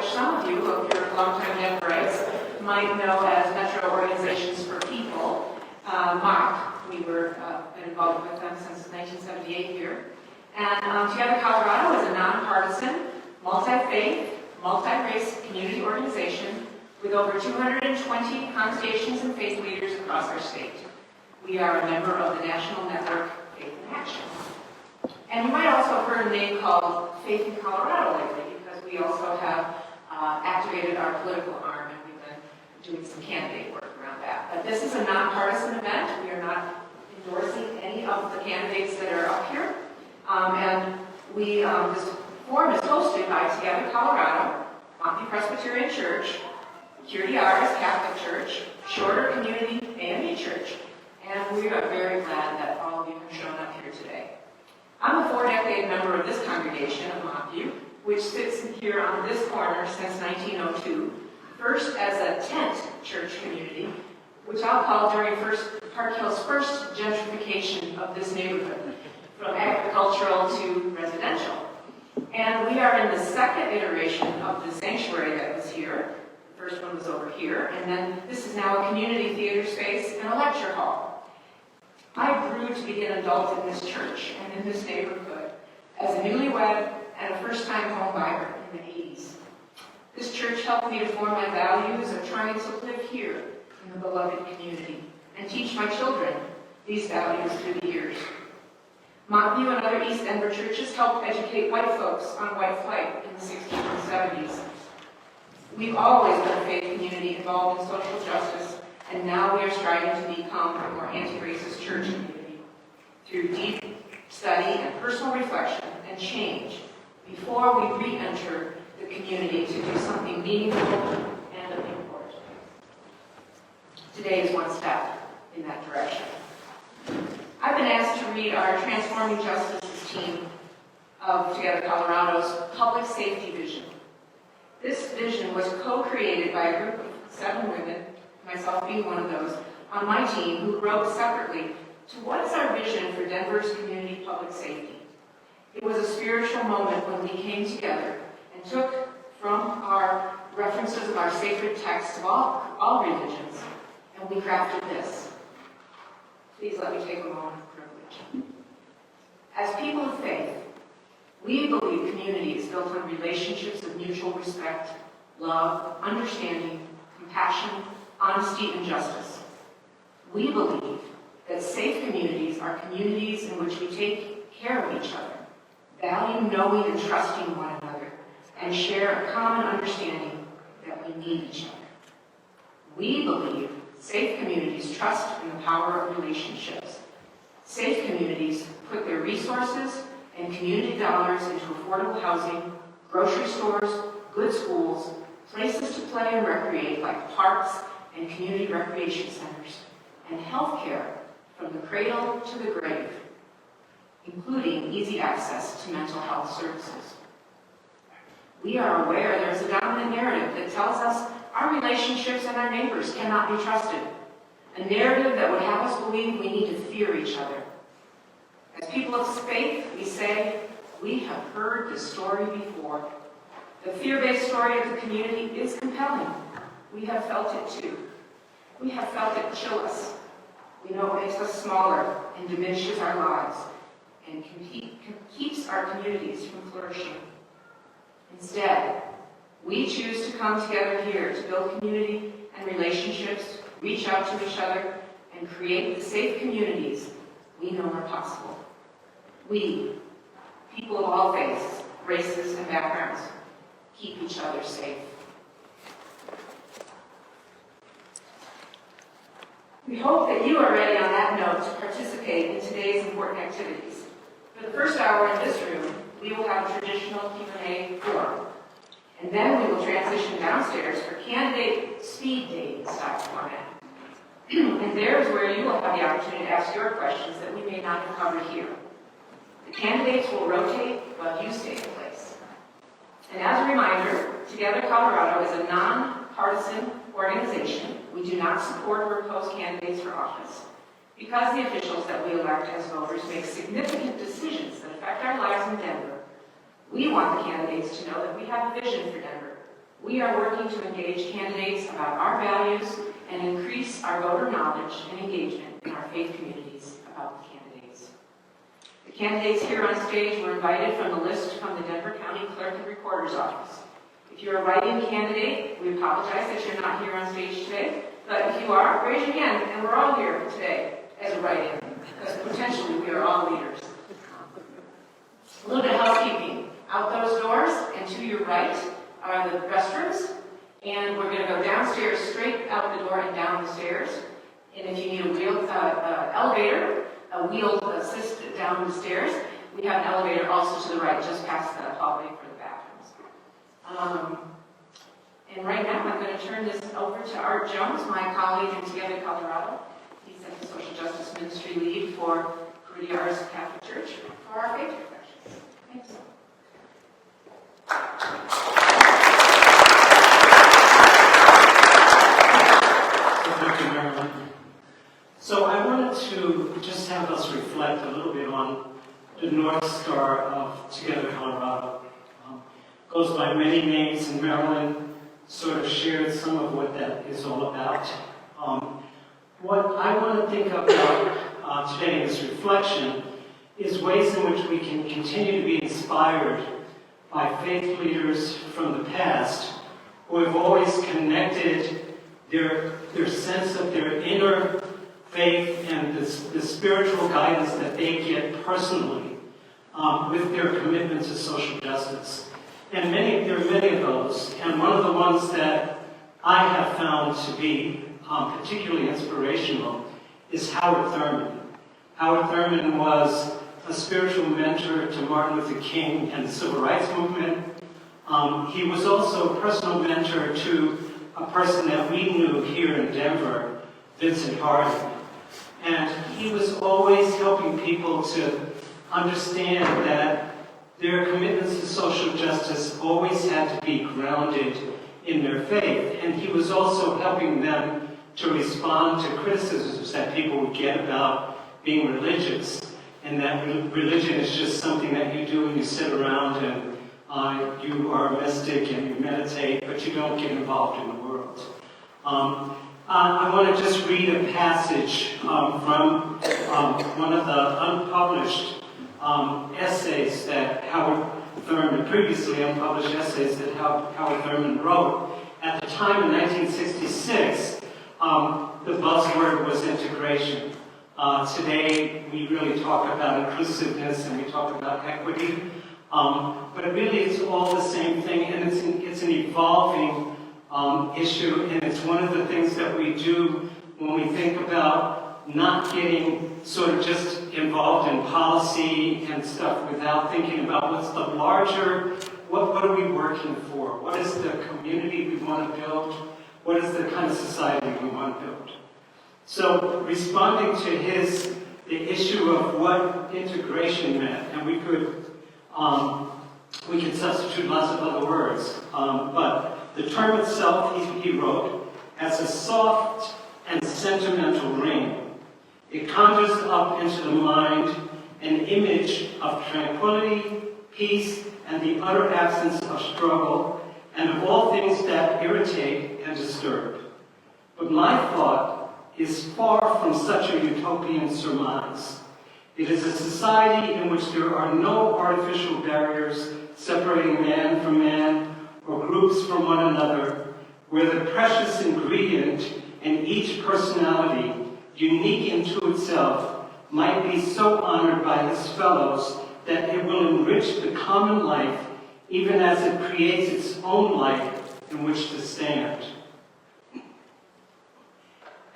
which some of you, if you're longtime Denverites, might know as Metro Organizations for People, MOP. We were been involved with them since 1978 here. And Together Colorado is a nonpartisan, multi-faith, multi-race community organization with over 220 congregations and faith leaders across our state. We are a member of the National Network Faith in Action. And you might also have heard a name called Faith in Colorado lately, because we also have activated our political arm, and we've been doing some candidate work around that. But this is a nonpartisan event. We are not endorsing any of the candidates that are up here. This forum is hosted by Together Colorado, Montpelier Presbyterian Church, Security Rs Catholic Church, Shorter Community AME Church, and we are very glad that all of you have shown up here today. I'm a 4-decade member of this congregation of Montview, which sits here on this corner since 1902, first as a tent church community, which I'll call during Park Hill's first gentrification of this neighborhood, from agricultural to residential. And we are in the second iteration of the sanctuary that was here. The first one was over here, and then this is now a community theater space and a lecture hall. I grew to be an adult in this church and in this neighborhood as a newlywed and a first-time home buyer in the 80s. This church helped me to form my values of trying to live here in the beloved community and teach my children these values through the years. Montview and other East Denver churches helped educate white folks on white flight in the 60s and 70s. We've always been a faith community involved in social justice, and now we are striving to become a more anti-racist church community through deep study and personal reflection and change before we re-enter the community to do something meaningful and of import. Today is one step in that direction. I've been asked to read our Transforming Justices team of Together Colorado's public safety vision. This vision was co-created by a group of 7 women, myself being one of those, on my team who wrote separately to what is our vision for Denver's community public safety. It was a spiritual moment when we came together and took from our references of our sacred texts of all religions, and we crafted this. Please let me take a moment of privilege. As people of faith, we believe community is built on relationships of mutual respect, love, understanding, compassion, honesty, and justice. We believe that safe communities are communities in which we take care of each other, value knowing and trusting one another, and share a common understanding that we need each other. We believe safe communities trust in the power of relationships. Safe communities put their resources and community dollars into affordable housing, grocery stores, good schools, places to play and recreate like parks and community recreation centers, and health care from the cradle to the grave, including easy access to mental health services. We are aware there is a dominant narrative that tells us our relationships and our neighbors cannot be trusted, a narrative that would have us believe we need to fear each other. As people of faith, we say, we have heard this story before. The fear-based story of the community is compelling. We have felt it too. We have felt it chill us. We know it makes us smaller and diminishes our lives and keeps our communities from flourishing. Instead, we choose to come together here to build community and relationships, reach out to each other, and create the safe communities we know are possible. We, people of all faiths, races, and backgrounds, keep each other safe. We hope that you are ready on that note to participate in today's important activities. For the first hour in this room, we will have a traditional Q&A forum. And then we will transition downstairs for candidate speed dating style format. And there is where you will have the opportunity to ask your questions that we may not have covered here. The candidates will rotate while you stay in place. And as a reminder, Together Colorado is a nonpartisan organization. We do not support or oppose candidates for office. Because the officials that we elect as voters make significant decisions that affect our lives in Denver, we want the candidates to know that we have a vision for Denver. We are working to engage candidates about our values and increase our voter knowledge and engagement in our faith communities about the candidates. The candidates here on stage were invited from the list from the Denver County Clerk and Recorder's Office. If you're a write-in candidate, we apologize that you're not here on stage today, but if you are, raise your hand, and we're all here today as a write-in, because potentially we are all leaders. A little bit of housekeeping. Out those doors and to your right are the restrooms, and we're going to go downstairs, straight out the door and down the stairs. And if you need a wheeled elevator, a wheeled assist down the stairs, we have an elevator also to the right, just past the hallway for the bathrooms. And right now, I'm going to turn this over to Art Jones, my colleague in Together Colorado. He's the Social Justice Ministry Lead for Crudiar's Catholic Church for our faith reflections. Thanks. Thank you, Marilyn. So I wanted to just have us reflect a little bit on the North Star of Together Colorado. Goes by many names, and Marilyn sort of shared some of what that is all about. What I want to think about today in this reflection is ways in which we can continue to be inspired by faith leaders from the past who have always connected their sense of their inner faith and the spiritual guidance that they get personally with their commitment to social justice. And there are many of those, and one of the ones that I have found to be particularly inspirational is Howard Thurman. Howard Thurman was a spiritual mentor to Martin Luther King and the Civil Rights Movement. He was also a personal mentor to a person that we knew here in Denver, Vincent Harding. And he was always helping people to understand that their commitments to social justice always had to be grounded in their faith. And he was also helping them to respond to criticisms that people would get about being religious, and that religion is just something that you do and you sit around and you are a mystic and you meditate, but you don't get involved in the world. I want to just read a passage from one of the unpublished essays that Howard Thurman, previously unpublished essays that Howard Thurman wrote. At the time in 1966, the buzzword was integration. Today, we really talk about inclusiveness and we talk about equity, but really it's all the same thing, and it's an evolving issue, and it's one of the things that we do when we think about not getting sort of just involved in policy and stuff without thinking about what's the larger, what are we working for? What is the community we want to build? What is the kind of society we want to build? So, responding to the issue of what integration meant, and we could substitute lots of other words, but the term itself, he wrote, has a soft and sentimental ring. It conjures up into the mind an image of tranquility, peace, and the utter absence of struggle, and of all things that irritate and disturb. But my thought is far from such a utopian surmise. It is a society in which there are no artificial barriers separating man from man or groups from one another, where the precious ingredient in each personality, unique unto itself, might be so honored by his fellows that it will enrich the common life, even as it creates its own life in which to stand.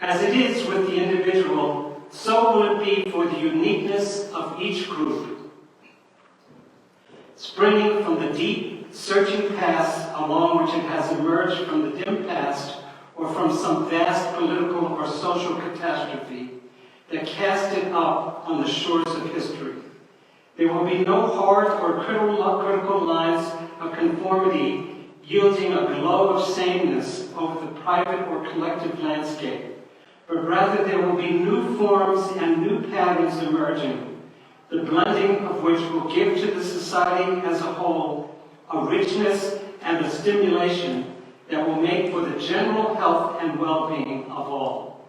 As it is with the individual, so will it be for the uniqueness of each group. Springing from the deep, searching past along which it has emerged from the dim past, or from some vast political or social catastrophe that cast it up on the shores of history. There will be no hard or critical lines of conformity yielding a glow of sameness over the private or collective landscape, but rather there will be new forms and new patterns emerging, the blending of which will give to the society as a whole a richness and the stimulation that will make for the general health and well-being of all.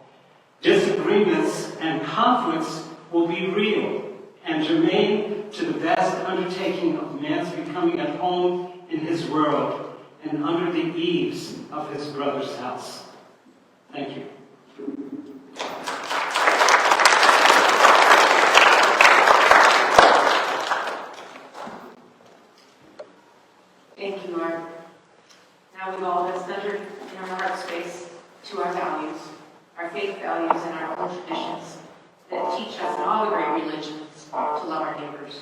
Disagreements and conflicts will be real and germane to the vast undertaking of man's becoming at home in his world and under the eaves of his brother's house. Thank you. Thank you, Lord. Now we've all been centered in our heart space to our values, our faith values, and our own traditions that teach us in all the great religions to love our neighbors.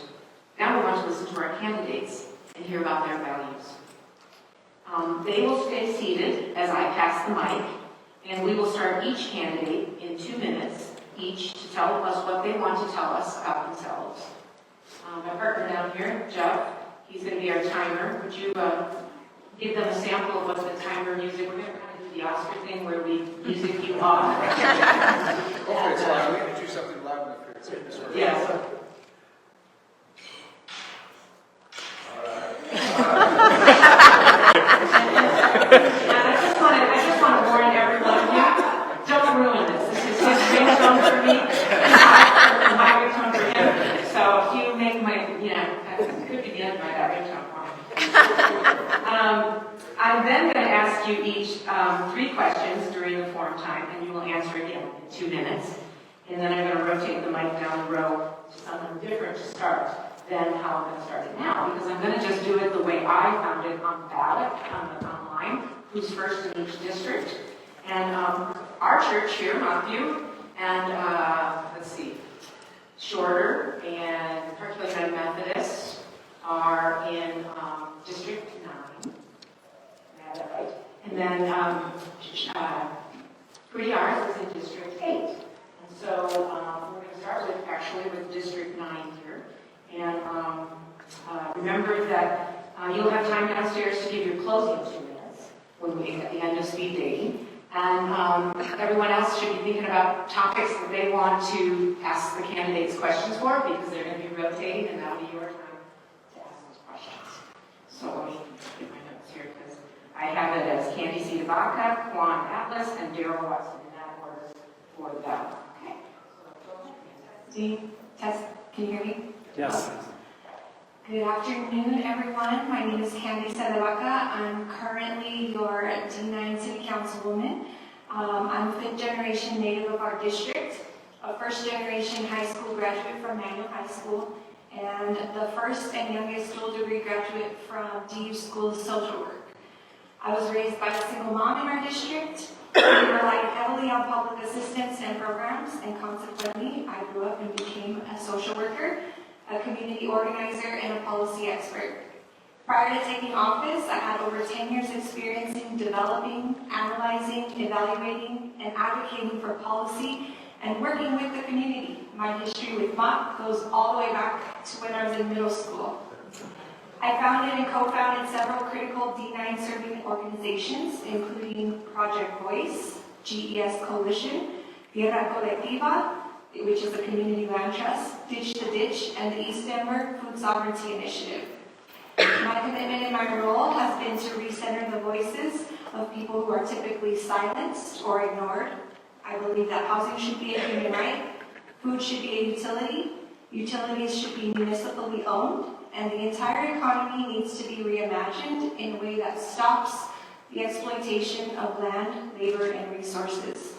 Now we want to listen to our candidates and hear about their values. They will stay seated as I pass the mic, and we will start each candidate in 2 minutes each to tell us what they want to tell us about themselves. My partner down here, Jeff, he's going to be our timer. Would you give them a sample of what the timer music, we're going to kind of do the Oscar thing where we music you off. Hopefully it's loud. We need to do something loud enough here. Yes. And I just want to warn everyone, don't ruin this. This is his ringtone for me, and my ringtone for him. So if you make my, it could begin by that ringtone for me. I'm then going to ask you each 3 questions during the forum time, and you will answer again in 2 minutes. And then I'm going to rotate the mic down the row to someone different to start than how I'm going to start it now, because I'm going to just do it the way I found it on the ballot, online, who's first in each district. And our church here, Montview, and let's see, Shorter and Park United Methodist are in District 9. Is that right? And then Pretty Ours is in District 8. And so we're going to start with District 9 here. And remember that you'll have time downstairs to give your closing 2 minutes when we at the end of speed dating. And everyone else should be thinking about topics that they want to ask the candidates questions for, because they're going to be rotating, and that'll be your time to ask those questions. So let me get my notes here, because I have it as Candy C. Tabaka, Juan Atlas, and Daryl Watson in that order for the ballot. Okay. So, Tess, can you hear me? Yes. Good afternoon, everyone. My name is Candy Sadavaca. I'm currently your D9 City Councilwoman. I'm a 5th generation native of our district, a 1st generation high school graduate from Manual High School, and the 1st and youngest dual degree graduate from DU School of Social Work. I was raised by a single mom in our district. We relied heavily on public assistance and programs, and consequently, I grew up and became a social worker, a community organizer, and a policy expert. Prior to taking office, I had over 10 years experience in developing, analyzing, evaluating, and advocating for policy and working with the community. My history with MOP goes all the way back to when I was in middle school. I founded and co-founded several critical D9 serving organizations, including Project Voice, GES Coalition, Tierra Colectiva, which is a community land trust, Ditch the Ditch, and the East Denver Food Sovereignty Initiative. My commitment in my role has been to recenter the voices of people who are typically silenced or ignored. I believe that housing should be a human right, food should be a utility, utilities should be municipally owned, and the entire economy needs to be reimagined in a way that stops the exploitation of land, labor, and resources.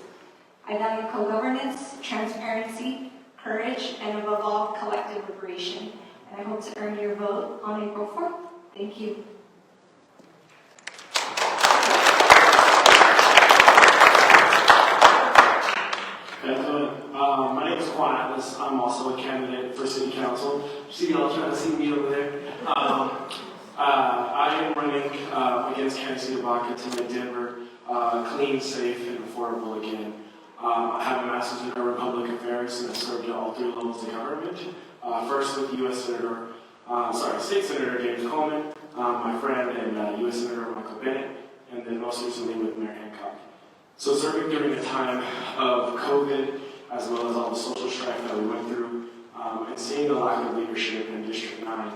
I value co-governance, transparency, courage, and above all, collective liberation. And I hope to earn your vote on April 4th. Thank you. My name is Juan Atlas. I'm also a candidate for City Council. See y'all trying to see me over there. I am running against Candy C. Tabaka to make Denver clean, safe, and affordable again. I have a master's in urban public affairs and have served at all 3 levels of government. First with State Senator James Coleman, my friend, and U.S. Senator Michael Bennett, and then most recently with Mayor Hancock. So serving during a time of COVID, as well as all the social strife that we went through, and seeing the lack of leadership in District 9,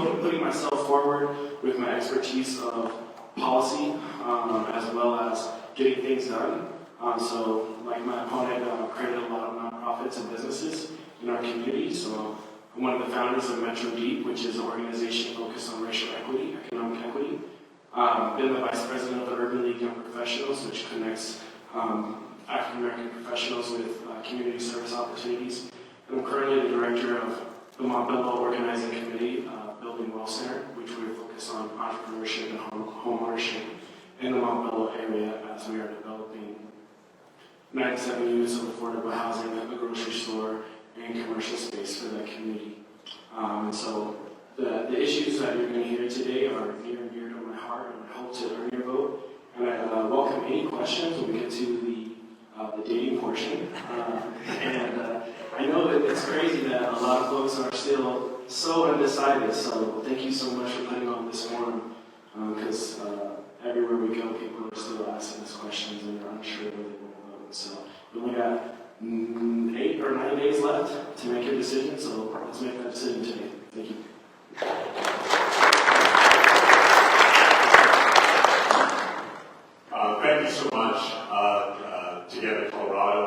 putting myself forward with my expertise of policy, as well as getting things done. So, like my opponent, created a lot of nonprofits and businesses in our community. So, I'm one of the founders of Metro Deep, which is an organization focused on racial equity, economic equity. Been the vice president of the Urban League Young Professionals, which connects African American professionals with community service opportunities. And I'm currently the director of the Montbello Organizing Committee, Building Wealth Center, which we focus on entrepreneurship and home ownership in the Montbello area as we are developing 97 units of affordable housing, a grocery store, and commercial space for that community. So the issues that you're going to hear today are near and dear to my heart, and I hope to earn your vote. And I welcome any questions when we get to the dating portion. I know that it's crazy that a lot of folks are still so undecided. So thank you so much for putting on this forum, because everywhere we go, people are still asking us questions and they're unsure whether they want to vote. So we only got 8 or 9 days left to make your decision. So let's make that decision today. Thank you. Thank you so much, Together Colorado,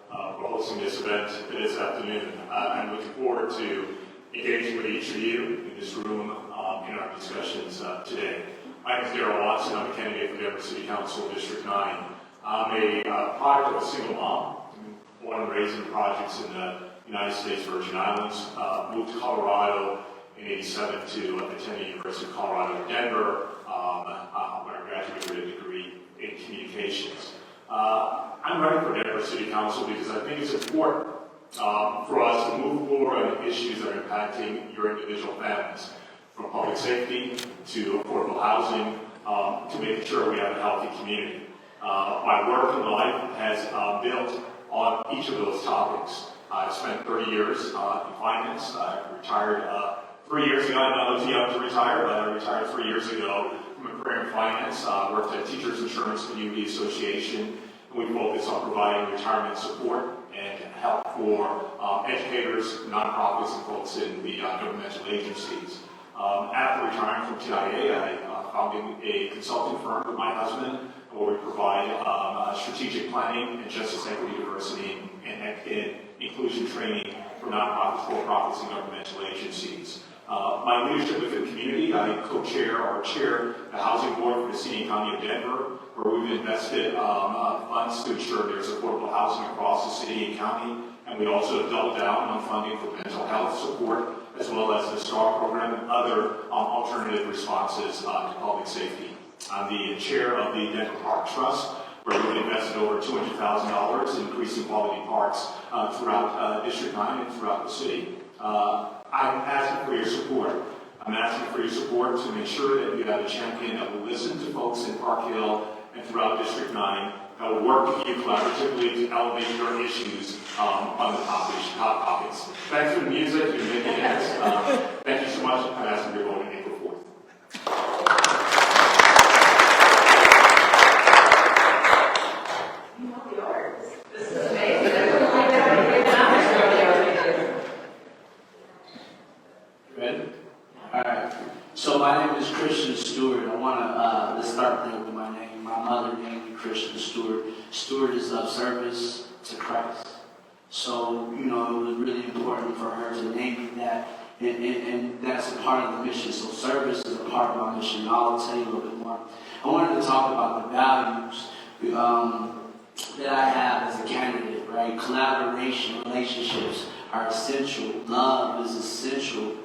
for hosting this event this afternoon. I'm looking forward to engaging with each of you in this room in our discussions today. My name is Darrell Watson. I'm a candidate for Denver City Council District 9. I'm a product of a single mom, born and raised in projects in the United States Virgin Islands. Moved to Colorado in '87 to attend the University of Colorado in Denver, where I graduated with a degree in communications. I'm running for Denver City Council because I think it's important for us to move forward on issues that are impacting your individual families, from public safety to affordable housing, to making sure we have a healthy community. My work in life has built on each of those topics. I've spent 30 years in finance. I retired 3 years ago. I'm not too young to retire, but I retired 3 years ago from a career in finance. Worked at Teachers Insurance Community Association, and we focus on providing retirement support and help for educators, nonprofits, and folks in the governmental agencies. After retiring from TIA, I founded a consulting firm with my husband, where we provide strategic planning and justice, equity, diversity, and inclusion training for nonprofits, for-profits, and governmental agencies. My leadership within the community, I co-chair or chair the housing board for the city and county of Denver, where we've invested funds to ensure there's affordable housing across the city and county, and we also double down on funding for mental health support, as well as the STAR program and other alternative responses to public safety. I'm the chair of the Denver Park Trust, where we've invested over $200,000 in increasing quality parks throughout District 9 and throughout the city. I'm asking for your support. I'm asking for your support to make sure that you have a champion that will listen to folks in Park Hill and throughout District 9, that will work with you collaboratively to elevate your issues on the top topics. Thanks for the music and making it. Thank you so much. I'm asking your vote on April 4th. You know the arts. This is amazing. Ready? All right. So my name is Christian Stewart. I want to let's start there with my name. My mother named me Christian Stewart. Stewart is of service to Christ. So, it was really important for her to name me that, and that's a part of the mission. So service is a part of my mission. I'll tell you a little bit more. I wanted to talk about the values that I have as a candidate, right? Collaboration, relationships are essential. Love is essential.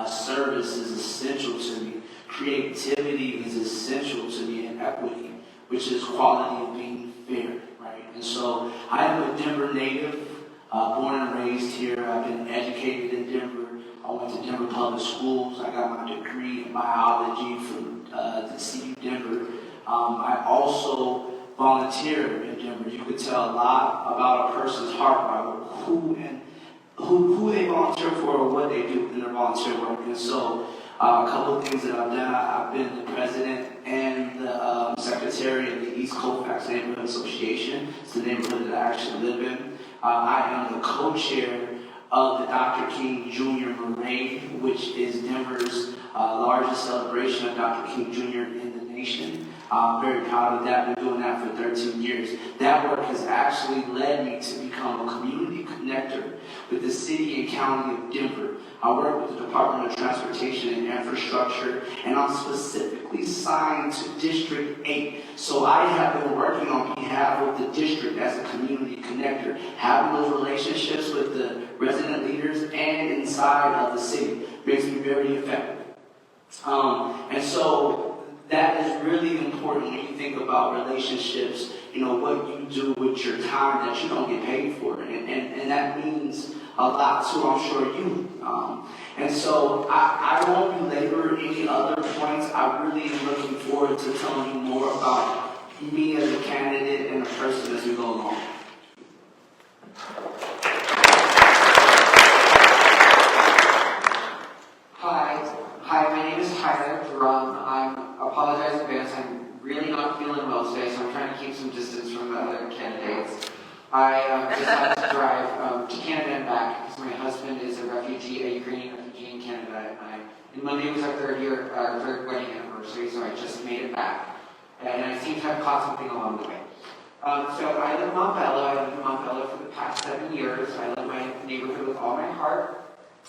Service is essential to me. Creativity is essential to me, and equity, which is quality of being fair, right? And so I am a Denver native, born and raised here. I've been educated in Denver. I went to Denver Public Schools. I got my degree in biology from the CU Denver. I also volunteer in Denver. You could tell a lot about a person's heart by who they volunteer for or what they do in their volunteer work. And so a couple of things that I've done, I've been the president and the secretary of the East Colfax Neighborhood Association. It's the neighborhood that I actually live in. I am the co-chair of the Dr. King Jr. Parade, which is Denver's largest celebration of Dr. King Jr. in the nation. I'm very proud of that. Been doing that for 13 years. That work has actually led me to become a community connector with the city and county of Denver. I work with the Department of Transportation and Infrastructure, and I'm specifically signed to District 8. So I have been working on behalf of the district as a community connector, having those relationships with the resident leaders and inside of the city. Makes me very effective. And so that is really important when you think about relationships, what you do with your time that you don't get paid for. And that means a lot to, I'm sure, you. And so I won't belabor any other points. I really am looking forward to telling you more about me as a candidate and a person as we go along. Hi, my name is Tyler Drum. I apologize in advance. I'm really not feeling well today, so I'm trying to keep some distance from the other candidates. I just had to drive to Canada and back because my husband is a refugee, a Ukrainian refugee in Canada. And Monday was our third wedding anniversary, so I just made it back. And I seem to have caught something along the way. So I live in Montbello. I lived in Montbello for the past 7 years. I love my neighborhood with all my heart.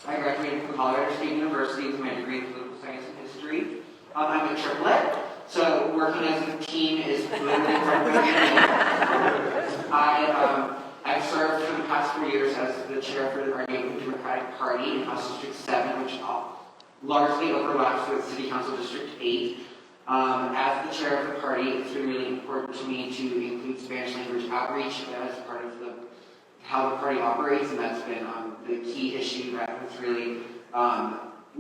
I graduated from Colorado State University with my degree in political science and history. I'm a triplet, so working as a team is really important for me. I've served for the past 4 years as the chair for our neighborhood Democratic Party in House District 7, which largely overlaps with City Council District 8. As the chair of the party, it's been really important to me to include Spanish language outreach as part of how the party operates, and that's been the key issue that has really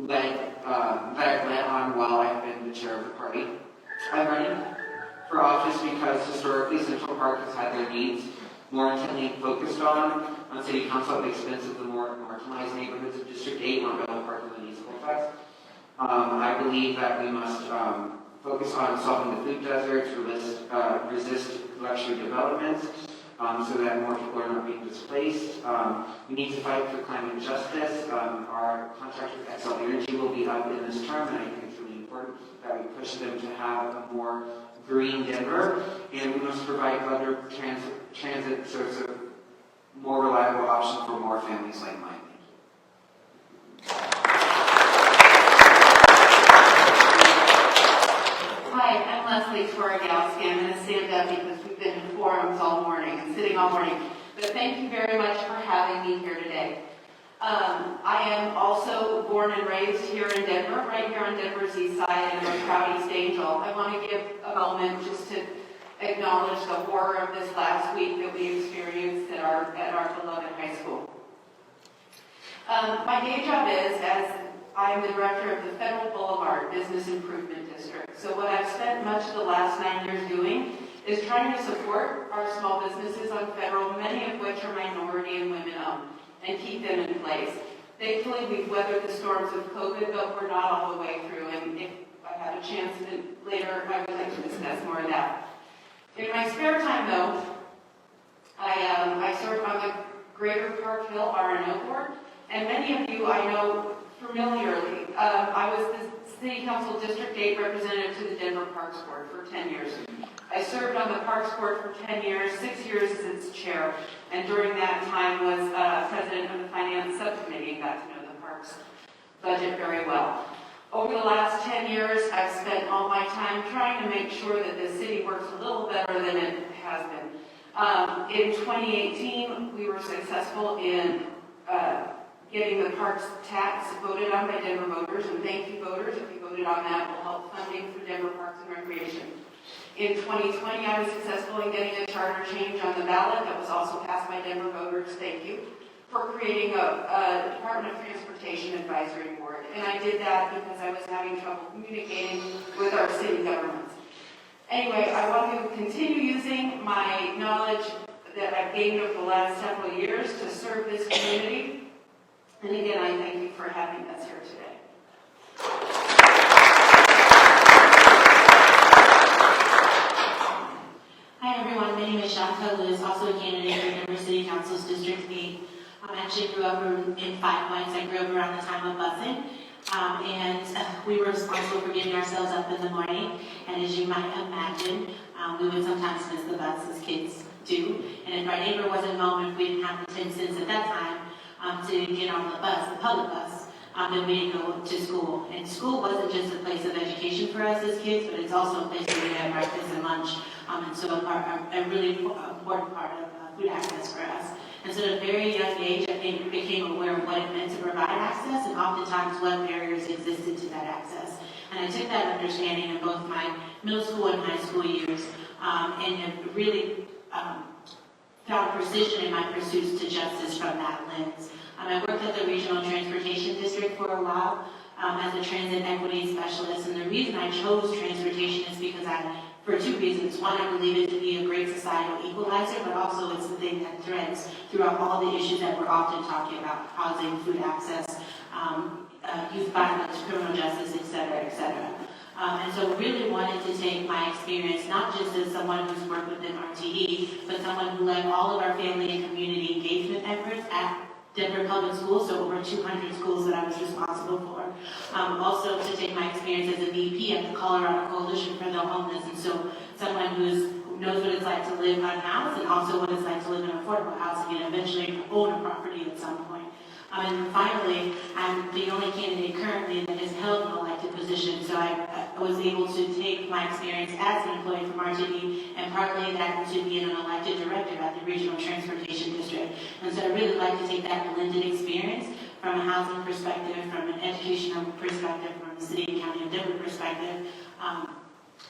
that I've led on while I've been the chair of the party. I'm running for office because historically Central Park has had their needs more intently focused on City Council at the expense of the more marginalized neighborhoods of District 8, Montbello Park, and the municipal fest. I believe that we must focus on solving the food deserts, resist luxury developments, so that more people are not being displaced. We need to fight for climate justice. Our contract with Excel Energy will be up in this term, and I think it's really important that we push them to have a more green Denver, and we must provide better transit so it's a more reliable option for more families like mine. Hi, I'm Leslie Toragowski. I'm going to stand up because we've been in forums all morning and sitting all morning. But thank you very much for having me here today. I am also born and raised here in Denver, right here on Denver's east side, and I'm a proud East Angel. I want to give a moment just to acknowledge the horror of this last week that we experienced at our beloved high school. My day job is as I am the director of the Federal Boulevard Business Improvement District. So what I've spent much of the last 9 years doing is trying to support our small businesses on Federal, many of which are minority and women-owned, and keep them in place. Thankfully, we've weathered the storms of COVID, but we're not all the way through. And if I had a chance later, I would like to discuss more of that. In my spare time, though, I serve on the Greater Park Hill R&O Board, and many of you I know familiarly. I was the City Council District 8 representative to the Denver Parks Board for 10 years. I served on the Parks Board for 10 years, 6 years as its chair, and during that time was president of the Finance Subcommittee and got to know the Parks budget very well. Over the last 10 years, I've spent all my time trying to make sure that the city works a little better than it has been. In 2018, we were successful in getting the parks tax voted on by Denver voters, and thank you voters if you voted on that. It will help funding for Denver Parks and Recreation. In 2020, I was successful in getting a charter change on the ballot that was also passed by Denver voters, thank you, for creating a Department of Transportation Advisory Board. And I did that because I was having trouble communicating with our city governments. Anyway, I want to continue using my knowledge that I've gained over the last several years to serve this community. And again, I thank you for having us here today. Hi everyone, my name is Shaka Liz, also a candidate for Denver City Council's District 8. I actually grew up points. I grew up around the time of busing. And we were responsible for getting ourselves up in the morning. And as you might imagine, we would sometimes miss the bus as kids do. And if our neighbor wasn't home, if we didn't have the 10 cents at that time to get on the bus, the public bus, then we didn't go to school. And school wasn't just a place of education for us as kids, but it's also a place where we had breakfast and lunch. And so a really important part of food access for us. And so at a very young age, I think became aware of what it meant to provide access and oftentimes what barriers existed to that access. And I took that understanding in both my middle school and high school years and have really found precision in my pursuits to justice from that lens. I worked at the Regional Transportation District for a while as a transit equity specialist, and the reason I chose transportation is because for two reasons. One, I believe it to be a great societal equalizer, but also it's the thing that threads throughout all the issues that we're often talking about: housing, food access, youth violence, criminal justice, et cetera, et cetera. And so really wanted to take my experience, not just as someone who's worked within RTE, but someone who led all of our family and community engagement efforts at Denver Public Schools, so over 200 schools that I was responsible for. Also to take my experience as a VP at the Colorado Coalition for the Homeless, and so someone who knows what it's like to live unhoused and also what it's like to live in affordable housing and eventually own a property at some point. And finally, I'm the only candidate currently that has held an elected position, so I was able to take my experience as an employee from RTD and parlay that into being an elected director at the Regional Transportation District. And so I really like to take that blended experience from a housing perspective, from an educational perspective, from a city and county of Denver perspective,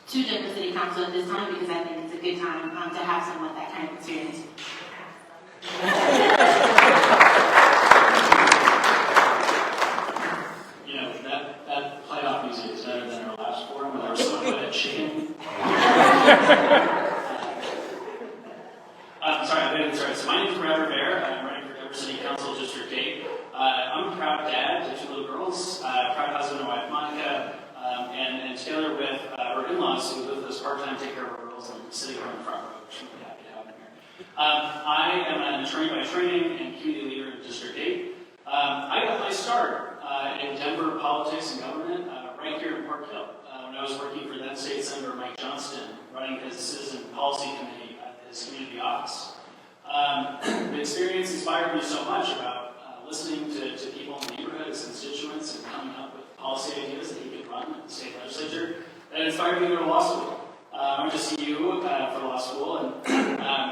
to Denver City Council at this time, because I think it's a good time to have someone with that kind of experience. That playoff music is better than our last forum when I was so good at chicken. Sorry. So my name is Brad Rivera. I'm running for Denver City Council District 8. I'm a proud dad to two little girls, proud husband and wife, Monica, and together with her in-laws who live with us part-time, take care of our girls and sitting on the front row, which I'm happy to have them here. I am an attorney by training and community leader in District 8. I got my start in Denver politics and government right here in Park Hill when I was working for then State Senator Mike Johnston, running his Citizen Policy Committee at his community office. The experience inspired me so much about listening to people in the neighborhood, his constituents, and coming up with policy ideas that he could run in the state legislature. That inspired me to go to law school. I went to CU for law school, and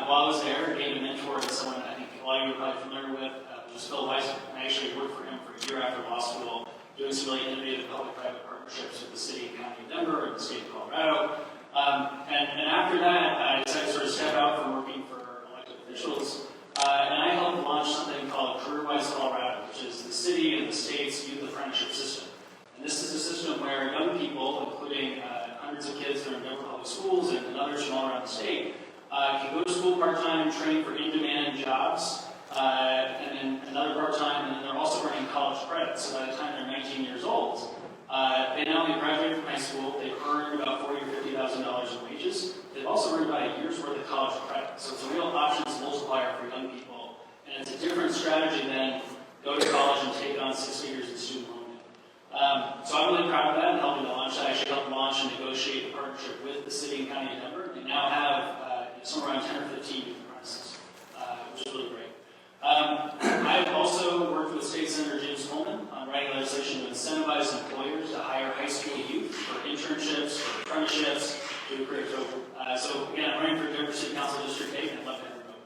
while I was there, I gained a mentor and someone I think a lot of you are probably familiar with, which is Phil Weiss. I actually worked for him for a year after law school, doing some really innovative public-private partnerships with the city and county of Denver and the state of Colorado. And after that, I decided to sort of step out from working for elected officials, and I helped launch something called CareerWise Colorado, which is the city and the state's youth apprenticeship system. And this is a system where young people, including hundreds of kids that are in Denver Public Schools and others from all around the state, can go to school part-time, train for in-demand jobs, and then another part-time, and then they're also earning college credits. So by the time they're 19 years old, they not only graduate from high school, they've earned about $40,000 or $50,000 in wages. They've also earned about a year's worth of college credit. So it's a real options multiplier for young people, and it's a different strategy than go to college and take on 6 figures in student loan debt. So I'm really proud of that and helping to launch that. I actually helped launch and negotiate a partnership with the city and county of Denver. We now have somewhere around 10 or 15 youth apprentices, which is really great. I've also worked with State Senator James Coleman on writing legislation to incentivize employers to hire high school youth for internships, for apprenticeships, do a career coach. So again, I'm running for Denver City Council District 8 and I'd love to have you vote.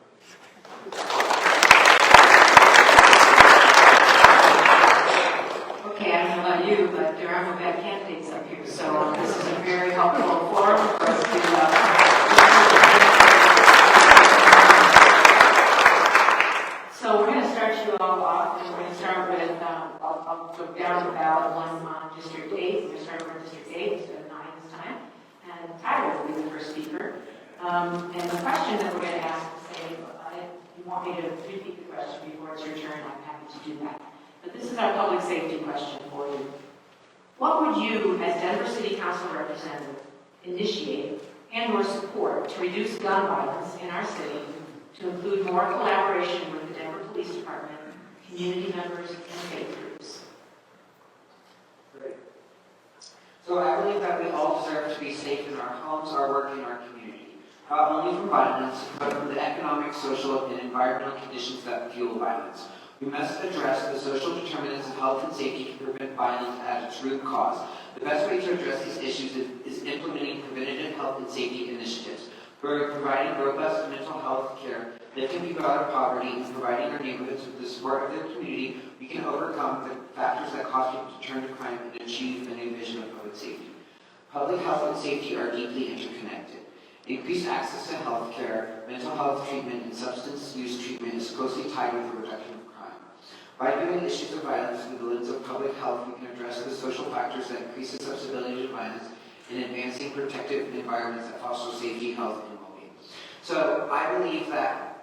Okay, I don't know about you, but there are no bad candidates up here, so this is a very helpful forum for us to So we're going to start you all off, and we're going to start with, I'll go down the ballot one on District 8. We're going to start with District 8 instead of 9 this time. And Tyler will be the first speaker. And the question that we're going to ask is, say, if you want me to repeat the question before it's your turn, I'm happy to do that. But this is our public safety question for you. What would you, as Denver City Council representative, initiate and or support to reduce gun violence in our city, to include more collaboration with the Denver Police Department, community members, and faith groups. Great. So I believe that we all deserve to be safe in our homes, our work, and our community, not only from violence, but from the economic, social, and environmental conditions that fuel violence. We must address the social determinants of health and safety to prevent violence at its root cause. The best way to address these issues is implementing preventative health and safety initiatives. We're providing robust mental health care, lifting people out of poverty, and providing our neighborhoods with the support of their community. We can overcome the factors that cause people to turn to crime and achieve a new vision of public safety. Public health and safety are deeply interconnected. Increased access to health care, mental health treatment, and substance use treatment is closely tied with the reduction of crime. By viewing issues of violence through the lens of public health, we can address the social factors that increase susceptibility to violence and advancing protective environments that foster safety, health, and well-being. So I believe that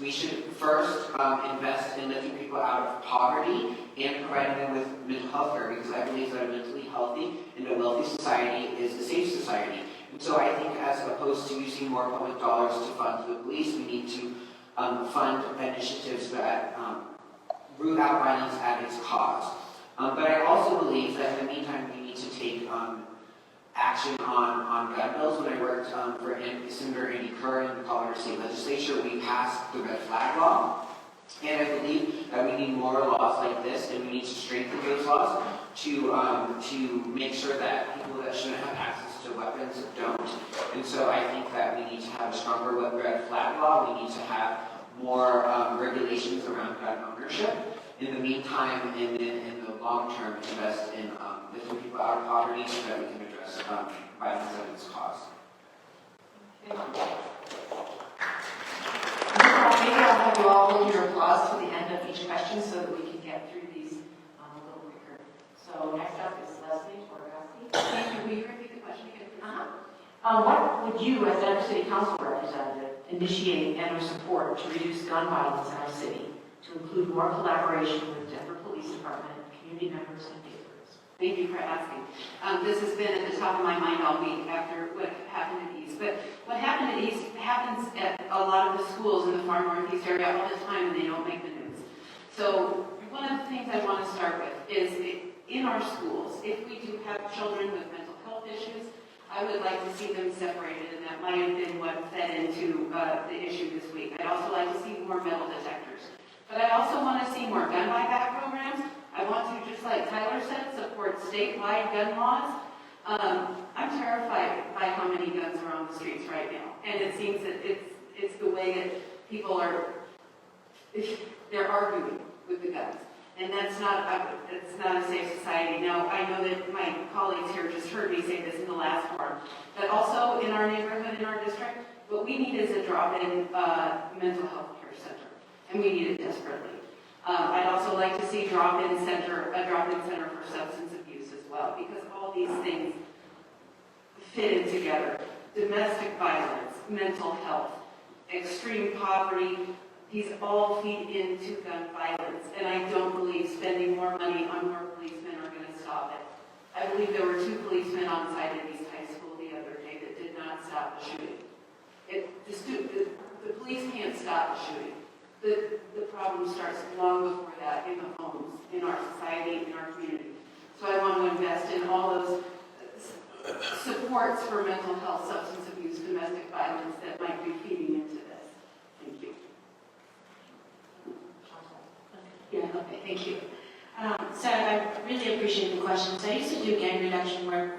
we should first invest in lifting people out of poverty and providing them with mental health care, because I believe that a mentally healthy and a wealthy society is a safe society. And so I think, as opposed to using more public dollars to fund the police, we need to fund initiatives that root out violence at its cause. But I also believe that in the meantime, we need to take action on gun bills. When I worked for Senator Andy Kerr in the Colorado State Legislature, we passed the red flag law. And I believe that we need more laws like this, and we need to strengthen those laws to make sure that people that shouldn't have access to weapons don't. And so I think that we need to have a stronger red flag law. We need to have more regulations around gun ownership. In the meantime, and then in the long term, invest in lifting people out of poverty so that we can address violence at its cause. Maybe I'll have you all hold your applause to the end of each question so that we can get through these a little quicker. So next up is Leslie Torgowski. Thank you. Will you repeat the question again? What would you, as Denver City Council representative, initiate and or support to reduce gun violence in our city, to include more collaboration with Denver Police Department, community members, and neighbors? Thank you for asking. This has been at the top of my mind all week after what happened at East. But what happened at East happens at a lot of the schools in the far northeast area all the time, and they don't make the news. So one of the things I want to start with is in our schools, if we do have children with mental health issues, I would like to see them separated, and that might have been what fed into the issue this week. I'd also like to see more metal detectors. But I also want to see more gun buyback programs. I want to, just like Tyler said, support statewide gun laws. I'm terrified by how many guns are on the streets right now. And it seems that it's the way that people they're arguing with the guns. And that's not a safe society. Now, I know that my colleagues here just heard me say this in the last forum, but also in our neighborhood, in our district, what we need is a drop-in mental health care center. And we need it desperately. I'd also like to see a drop-in center for substance abuse as well, because all these things fit in together. Domestic violence, mental health, extreme poverty, these all feed into gun violence. And I don't believe spending more money on more policemen are going to stop it. I believe there were 2 policemen on site at East High School the other day that did not stop the shooting. The police can't stop the shooting. The problem starts long before that in the homes, in our society, in our community. So I want to invest in all those supports for mental health, substance abuse, domestic violence that might be feeding into this. Thank you. Yeah, okay, thank you. So I really appreciate the question. So I used to do gang reduction work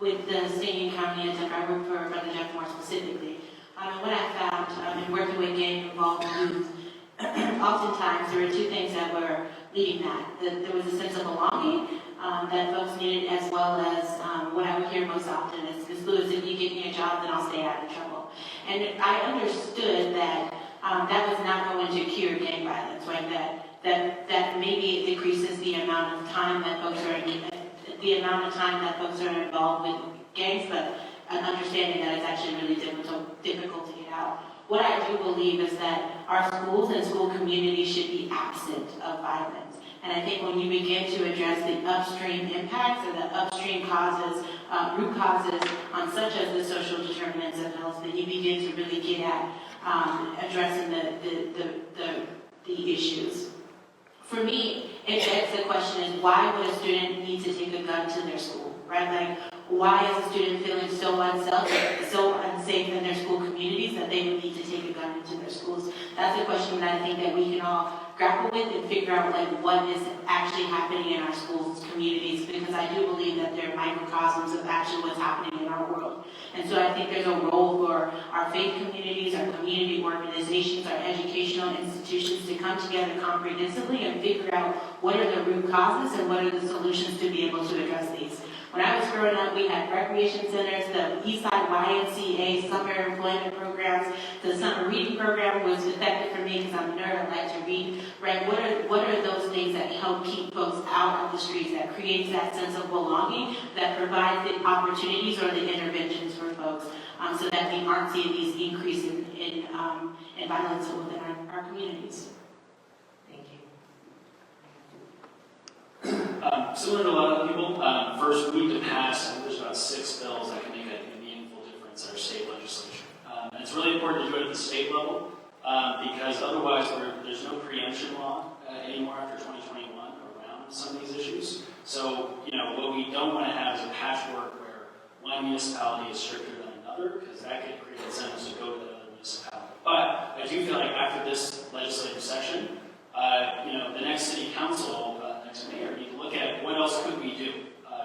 with the state and county in Denver. I work for Brother Jeff more specifically. And what I found in working with gang-involved youth, oftentimes there were 2 things that were leading that. There was a sense of belonging that folks needed, as well as what I would hear most often is, Ms. Lewis, if you give me a job, then I'll stay out of trouble. And I understood that that was not going to cure gang violence, right? That maybe it decreases the amount of time that folks are involved with gangs, but an understanding that it's actually really difficult to get out. What I do believe is that our schools and school communities should be absent of violence. And I think when you begin to address the upstream impacts or the upstream causes, root causes on such as the social determinants of health, then you begin to really get at addressing the issues. for me, it begs the question is why would a student need to take a gun to their school, right? Like, why is a student feeling so unsafe in their school communities that they would need to take a gun into their schools? That's a question that I think that we can all grapple with and figure out like what is actually happening in our schools communities, because I do believe that they're microcosms of actually what's happening in our world. And so I think there's a role for our faith communities, our community organizations, our educational institutions to come together comprehensively and figure out what are the root causes and what are the solutions to be able to address these. When I was growing up, we had recreation centers, the Eastside YMCA, summer employment programs. The summer reading program was effective for me because I'm a nerd, I like to read. Right? What are those things that help keep folks out of the streets, that creates that sense of belonging, that provides the opportunities or the interventions for folks, so that we aren't seeing these increase in violence within our communities? Thank you. Similar to a lot of people, first we need to pass, I think there's about 6 bills that can make a meaningful difference in our state legislature. And it's really important to do it at the state level, because otherwise there's no preemption law anymore after 2021 around some of these issues. So, what we don't want to have is a patchwork where one municipality is stricter than another, because that could create incentives to go to the other municipality. But I do feel like after this legislative session, the next city council, next mayor, need to look at what else could we do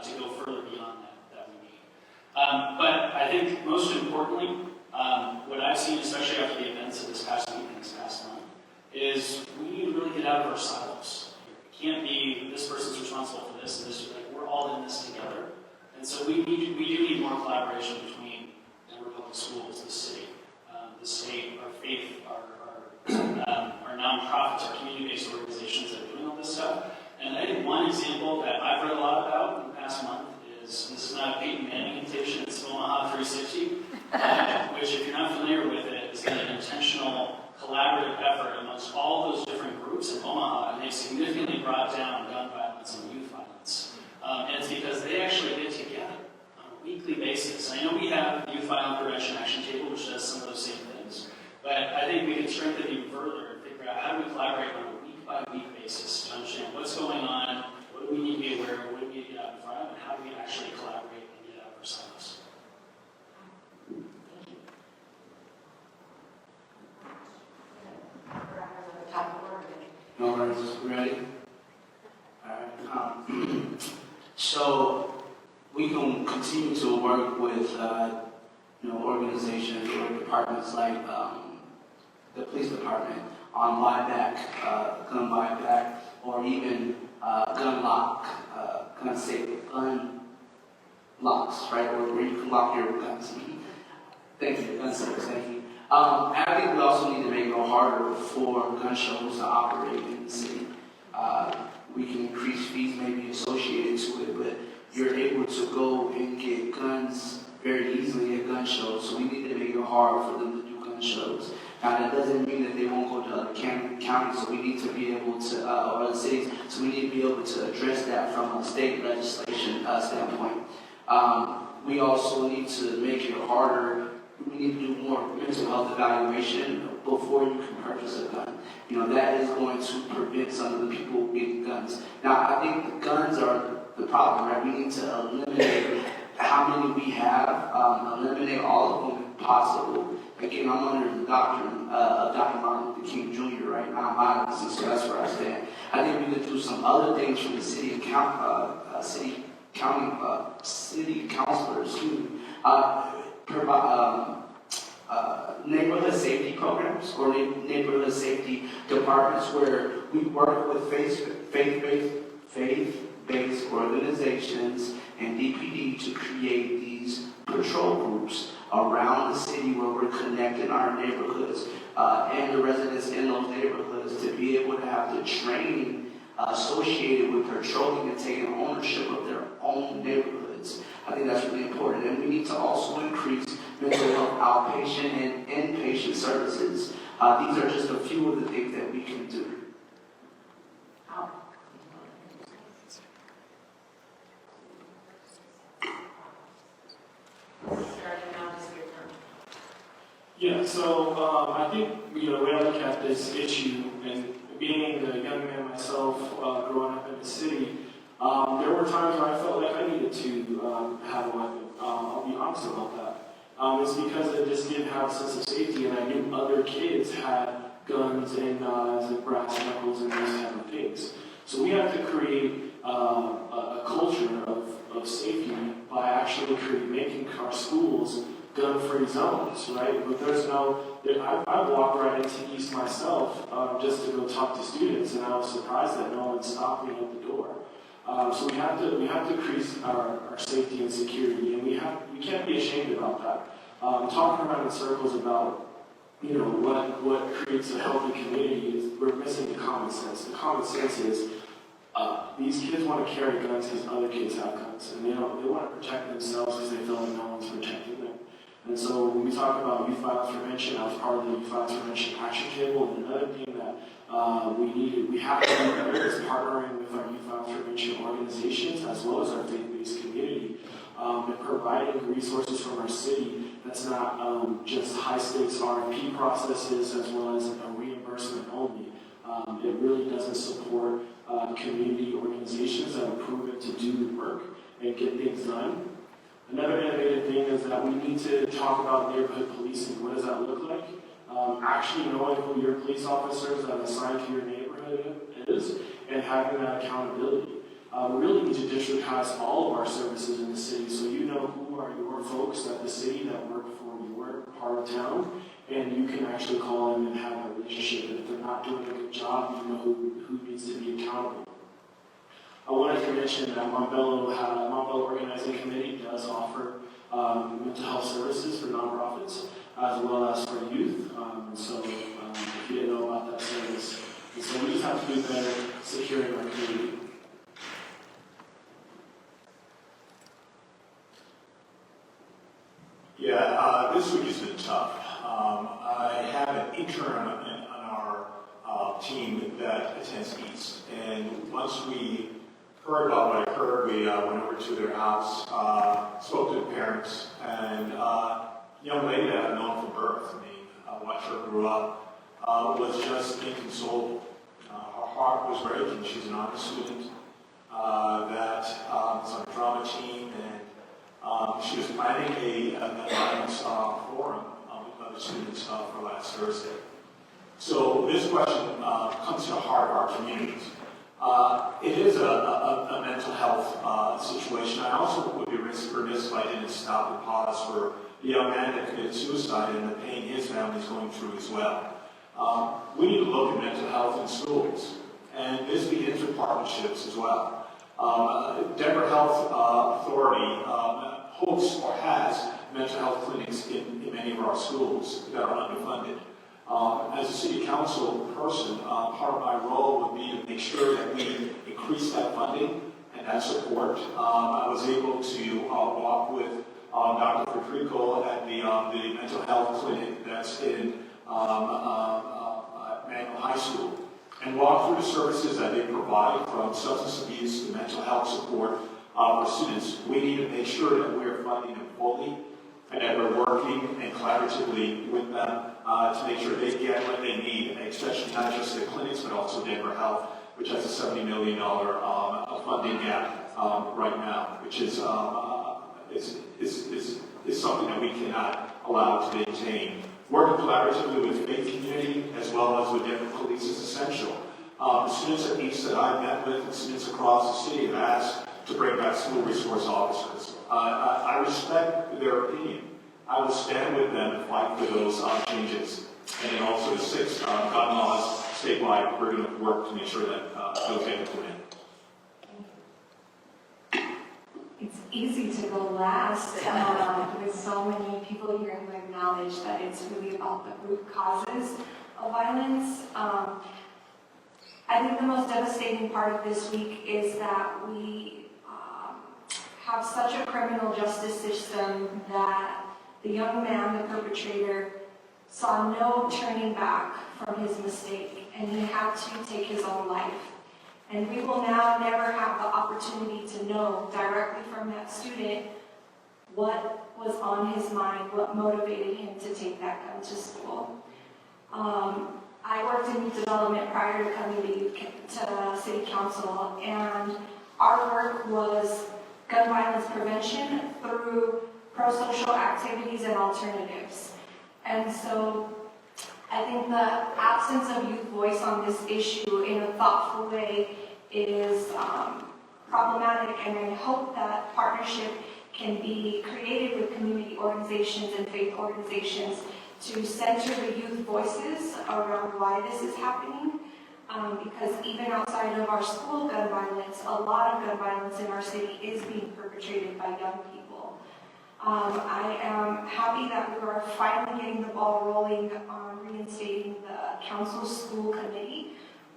to go further beyond that we need. But I think most importantly, what I've seen, especially after the events of this past week and this past month, is we need to really get out of our silos. It can't be this person's responsible for this and this. Like, we're all in this together. And so we do need more collaboration between Denver Public Schools, the city, the state, our faith, our nonprofits, our community-based organizations that are doing all this stuff. And I think one example that I've read a lot about in the past month is, this is not a Peyton Manning invitation, it's Omaha 360, which, if you're not familiar with it, is an intentional collaborative effort amongst all those different groups in Omaha, and they've significantly brought down gun violence and youth violence. And it's because they actually get together on a weekly basis. I know we have the Youth Violence Prevention Action Table, which does some of those same things, but I think we can strengthen even further and figure out how do we collaborate on a week-by-week basis to understand what's going on, what do we need to be aware of, what do we need to get out in front of, and how do we actually collaborate and get out of ourselves. No worries, ready? Alright, so we can continue to work with organizations or departments like the police department on buyback, gun buyback, or even gun locks, right? Where you can lock your guns. Thank you, gun safes, thank you. And I think we also need to make it harder for gun shows to operate in the city. We can increase fees maybe associated to it, but you're able to go and get guns very easily at gun shows, so we need to make it hard for them to do gun shows. Now, that doesn't mean that they won't go to other counties, so we need to be able to, or other cities, so we need to be able to address that from a state legislation standpoint. We also need to make it harder. We need to do more mental health evaluation before you can purchase a gun. That is going to prevent some of the people getting guns. Now, I think the guns are the problem, right? We need to eliminate how many we have, eliminate all of them if possible. Again, I'm under the doctrine of Dr. Martin Luther King Jr., right? Nonviolence, and so that's where I stand. I think we could do some other things from the city and city councilors who provide neighborhood safety programs or neighborhood safety departments where we work with faith-based organizations and DPD to create these patrol groups around the city where we're connecting our neighborhoods and the residents in those neighborhoods to be able to have the training associated with patrolling and taking ownership of their own neighborhoods. I think that's really important. And we need to also increase mental health outpatient and inpatient services. These are just a few of the things that we can do. Yeah, so I think, the way I look at this issue, and being a young man myself, growing up in the city, there were times where I felt like I needed to have a weapon. I'll be honest about that. It's because I just didn't have a sense of safety, and I knew other kids had guns and knives and brass knuckles and those kind of things. So we have to create a culture of safety by actually making our schools gun-free zones, right? But I walked right into East myself just to go talk to students, and I was surprised that no one stopped me at the door. So we have to increase our safety and security, and we can't be ashamed about that. Talking around in circles about what creates a healthy community is we're missing the common sense. The common sense is these kids want to carry guns because other kids have guns, and they want to protect themselves because they feel like no one's protecting them. And so when we talk about youth violence prevention, I was part of the youth violence prevention action table, and another thing that we have to do better is partnering with our youth violence prevention organizations as well as our faith-based community, and providing resources from our city that's not just high-stakes RFP processes as well as a reimbursement only. It really doesn't support community organizations that are proven to do the work and get things done. Another innovative thing is that we need to talk about neighborhood policing. What does that look like? Actually knowing who your police officers that are assigned to your neighborhood is and having that accountability. We really need to districtize all of our services in the city so you know who are your folks at the city that work for your part of town, and you can actually call them and have a relationship. And if they're not doing a good job, you know who needs to be accountable. I wanted to mention that Montbello Organizing Committee does offer mental health services for nonprofits as well as for youth. So if you didn't know about that service, and so we just have to do better securing our community. Yeah, this week has been tough. I have an intern on our team that attends East, and once we heard about what I heard, we went over to their house, spoke to the parents, and young lady that I've known from birth, watched her grow up, was just inconsolable. Her heart was breaking. She's an honor student that is on a drama team, and she was planning a violence forum with other students for last Thursday. So this question comes to the heart of our communities. It is a mental health situation. I also would be remiss if I didn't stop and pause for the young man that committed suicide and the pain his family is going through as well. We need to look at mental health in schools, and this begins with partnerships as well. Denver Health Authority hosts or has mental health clinics in many of our schools that are underfunded. As a city council person, part of my role would be to make sure that we increase that funding and that support. I was able to walk with Dr. Patrico at the mental health clinic that's in Manual High School and walk through the services that they provide from substance abuse to mental health support for students. We need to make sure that we're funding them fully and that we're working and collaboratively with them to make sure they get what they need, especially not just the clinics, but also Denver Health, which has a $70 million funding gap right now, which is something that we cannot allow to maintain. Working collaboratively with the faith community as well as with Denver Police is essential. The students at East that I've met with and students across the city have asked to bring back school resource officers. I respect their opinion. I will stand with them and fight for those changes. And then also the 6 gun laws statewide, we're going to work to make sure that those get implemented. It's easy to go last with so many people here who acknowledge that it's really about the root causes of violence. I think the most devastating part of this week is that we have such a criminal justice system that the young man, the perpetrator, saw no turning back from his mistake, and he had to take his own life. And we will now never have the opportunity to know directly from that student what was on his mind, what motivated him to take that gun to school. I worked in youth development prior to coming to city council, and our work was gun violence prevention through pro-social activities and alternatives. And so I think the absence of youth voice on this issue in a thoughtful way is problematic, and I hope that partnership can be created with community organizations and faith organizations to center the youth voices around why this is happening. Because even outside of our school gun violence, a lot of gun violence in our city is being perpetrated by young people. I am happy that we are finally getting the ball rolling on reinstating the council school committee,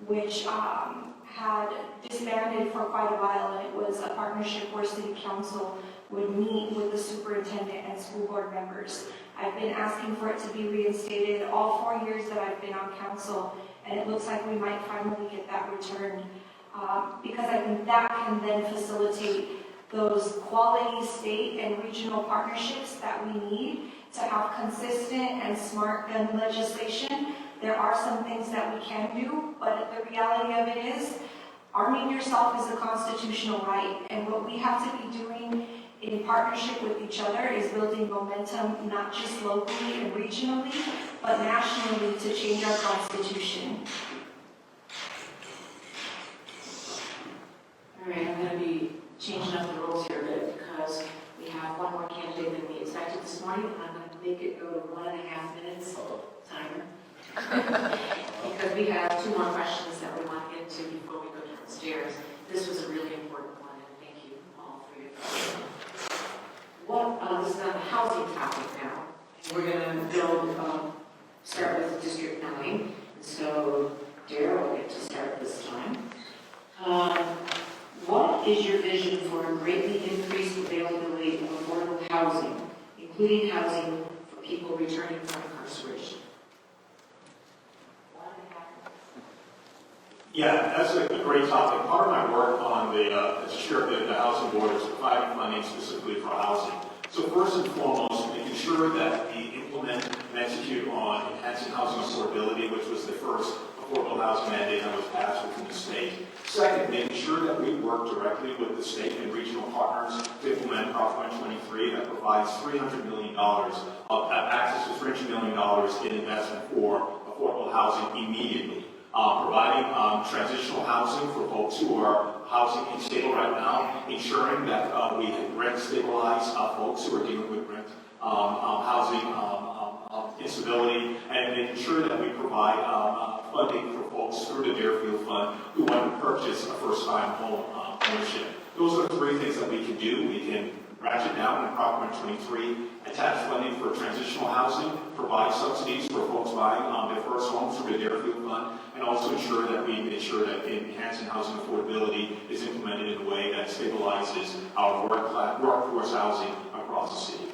which had disbanded for quite a while, and it was a partnership where city council would meet with the superintendent and school board members. I've been asking for it to be reinstated all 4 years that I've been on council, and it looks like we might finally get that returned, because I think that can then facilitate those quality state and regional partnerships that we need to have consistent and smart gun legislation. There are some things that we can do, but the reality of it is arming yourself is a constitutional right, and what we have to be doing in partnership with each other is building momentum, not just locally and regionally, but nationally, to change our constitution. All right, I'm going to be changing up the rules here a bit because we have one more candidate than we expected this morning, and I'm going to make it go to 1.5 minutes timer. Because we have 2 more questions that we want to get to before we go downstairs. This was a really important one, and thank you all for your time. This is on the housing topic now. We're going to start with District 9. And so Darrell will get to start this time. What is your vision for a greatly increased availability of affordable housing, including housing for people returning from incarceration? Yeah, that's a great topic. Part of my work on as chair of the housing board is providing funding specifically for housing. So first and foremost, making sure that we implement and execute on enhancing housing affordability, which was the first affordable housing mandate that was passed within the state. Second, making sure that we work directly with the state and regional partners to implement Prop 123 that provides $300 million of access to $300 million in investment for affordable housing immediately. Providing transitional housing for folks who are housing unstable right now, ensuring that we rent stabilize folks who are dealing with rent housing instability, and making sure that we provide funding for folks through the Deerfield Fund who want to purchase a first-time home ownership. Those are the 3 things that we can do. We can ratchet down in Prop 123, attach funding for transitional housing, provide subsidies for folks buying their first homes through the Deerfield Fund, and also ensure that we make sure that enhancing housing affordability is implemented in a way that stabilizes our workforce housing across the city.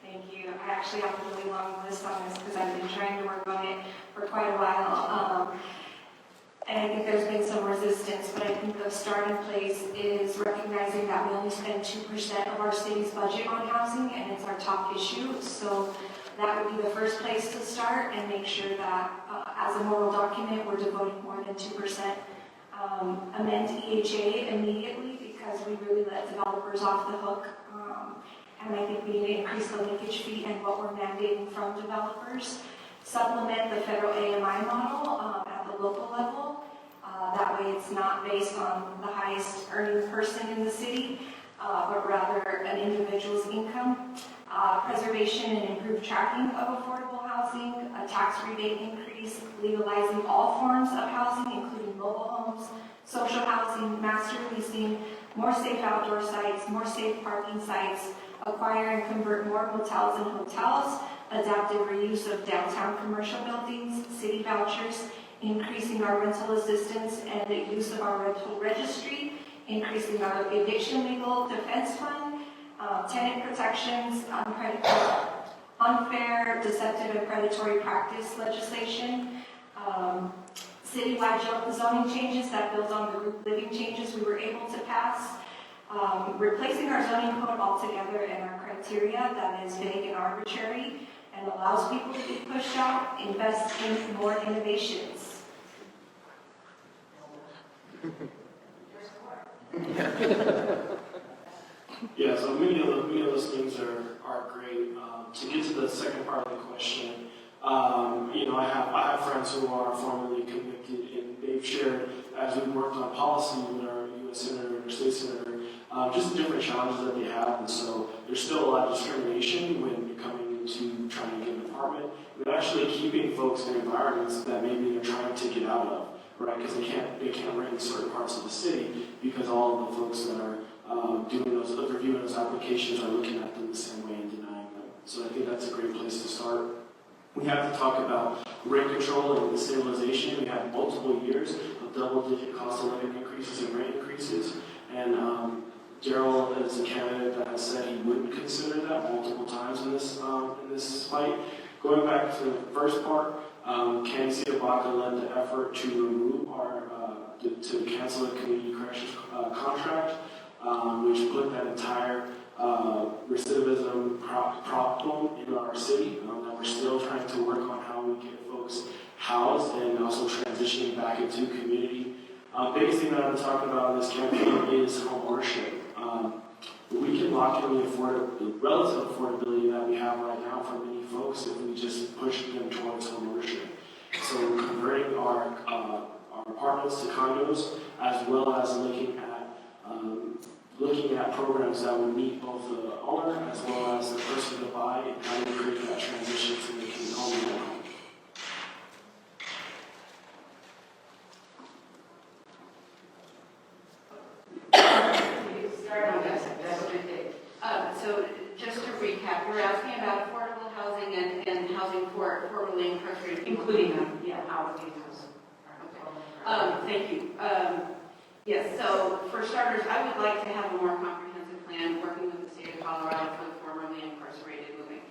Thank you. I actually have a really long list on this because I've been trying to work on it for quite a while. And I think there's been some resistance, but I think the starting place is recognizing that we only spend 2% of our city's budget on housing, and it's our top issue. So that would be the first place to start, and make sure that as a moral document, we're devoting more than 2%. Amend EHA immediately, because we really let developers off the hook. And I think we need to increase the linkage fee and what we're mandating from developers. Supplement the federal AMI model at the local level. That way it's not based on the highest earning person in the city, but rather an individual's income. Preservation and improved tracking of affordable housing, a tax rebate increase, legalizing all forms of housing, including mobile homes, social housing, master leasing, more safe outdoor sites, more safe parking sites, acquire and convert more motels and hotels, adaptive reuse of downtown commercial buildings, city vouchers, increasing our rental assistance and the use of our rental registry, increasing our eviction legal defense fund, tenant protections, unfair, deceptive, and predatory practice legislation, citywide zoning changes that build on the group living changes we were able to pass, Replacing our zoning code altogether and our criteria that is vague and arbitrary and allows people to be pushed out, invest in more innovations. Yeah, so many of those things are great. To get to the second part of the question, I have friends who are formerly convicted, and they've shared, as we've worked on policy with our U.S. Senator and State Senator, just the different challenges that they have. And so there's still a lot of discrimination when you're coming into trying to get an apartment, but actually keeping folks in environments that maybe they're trying to get out of, right? Because they can't rent in certain parts of the city because all of the folks that are reviewing those applications are looking at them the same way and denying them. So I think that's a great place to start. We have to talk about rent control and stabilization. We have multiple years of double-digit cost of living increases and rent increases. And Daryl is a candidate that has said he wouldn't consider that multiple times in this fight. Going back to the first part, Candy Tabaka led the effort to remove to cancel the community corrections contract, which put that entire recidivism problem in our city, that we're still trying to work on how we get folks housed and also transitioning back into community. Biggest thing that I've been talking about in this campaign is home ownership. We can lock in the relative affordability that we have right now for many folks if we just push them towards home ownership. So converting our apartments to condos, as well as looking at programs that would meet both the owner as well as the person to buy, and how to create that transition to making home their home. Start on this. So just to recap, you're asking about affordable housing and housing for formerly incarcerated, including them. Yeah, housing. Okay. Thank you. Yes, so for starters, I would like to have a more comprehensive plan working with the state of Colorado for the formerly incarcerated moving.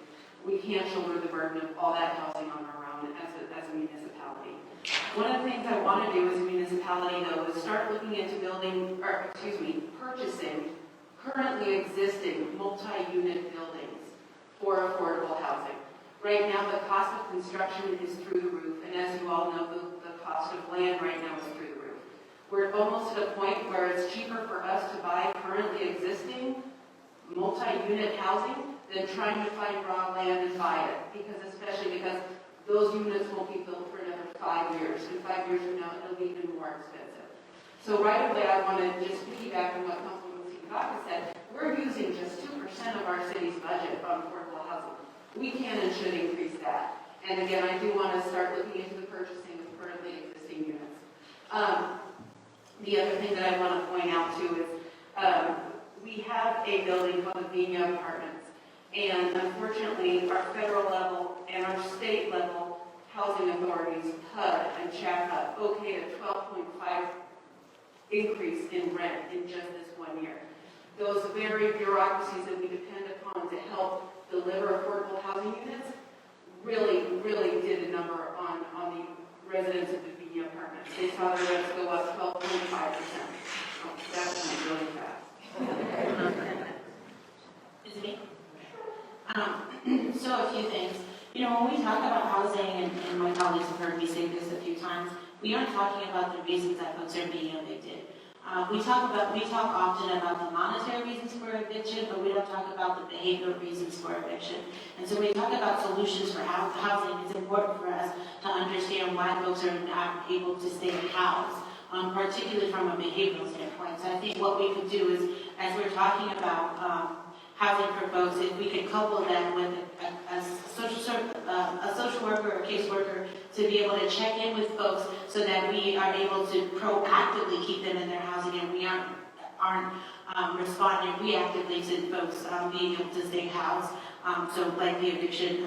We can't shoulder the burden of all that housing on our own as a municipality. One of the things I want to do as a municipality, though, is start looking into purchasing currently existing multi-unit buildings for affordable housing. Right now, the cost of construction is through the roof, and as you all know, the cost of land right now is through the roof. We're almost at a point where it's cheaper for us to buy currently existing multi-unit housing than trying to find raw land and buy it, especially because those units won't be built for another 5 years, and 5 years from now it'll be even more expensive. So right away I want to just piggyback on what Councilwoman Tabaka said. We're using just 2% of our city's budget on affordable housing. We can and should increase that. And again, I do want to start looking into the purchasing of currently existing units. The other thing that I want to point out too is we have a building called the Vina Apartments, and unfortunately our federal level and our state level housing authorities, HUD and CHAPA, okayed a 12.5 increase in rent in just this 1 year. Those very bureaucracies that we depend upon to help deliver affordable housing units really did a number on the residents of the Vina Apartments. They saw their rents go up 12.5%. Oh, that went really fast. Is it me? So a few things. When we talk about housing, and my colleagues have heard me say this a few times, we aren't talking about the reasons that folks are being evicted. We talk often about the monetary reasons for eviction, but we don't talk about the behavioral reasons for eviction. And so when we talk about solutions for housing, it's important for us to understand why folks are not able to stay housed, particularly from a behavioral standpoint. So I think what we could do is, as we're talking about housing for folks, if we could couple that with a social worker or caseworker to be able to check in with folks so that we are able to proactively keep them in their housing and we aren't responding reactively to folks being able to stay housed. So like the eviction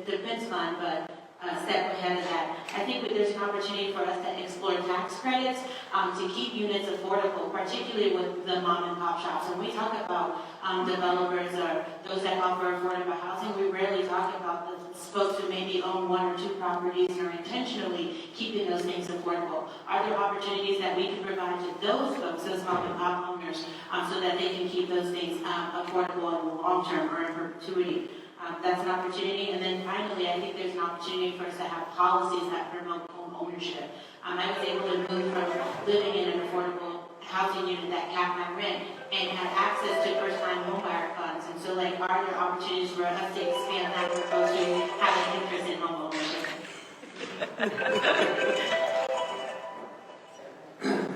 defense fund, but a step ahead of that. I think that there's an opportunity for us to explore tax credits to keep units affordable, particularly with the mom and pop shops. When we talk about developers or those that offer affordable housing, we rarely talk about the folks who maybe own 1 or 2 properties and are intentionally keeping those things affordable. Are there opportunities that we can provide to those folks, those mom and pop owners, homeowners, so that they can keep those things affordable in the long term or in perpetuity. That's an opportunity. And then finally, I think there's an opportunity for us to have policies that promote home ownership. I was able to move from living in an affordable housing unit that capped my rent and had access to first-time homebuyer funds. And so, like, are there opportunities for us to expand that as opposed to having interest in home ownership?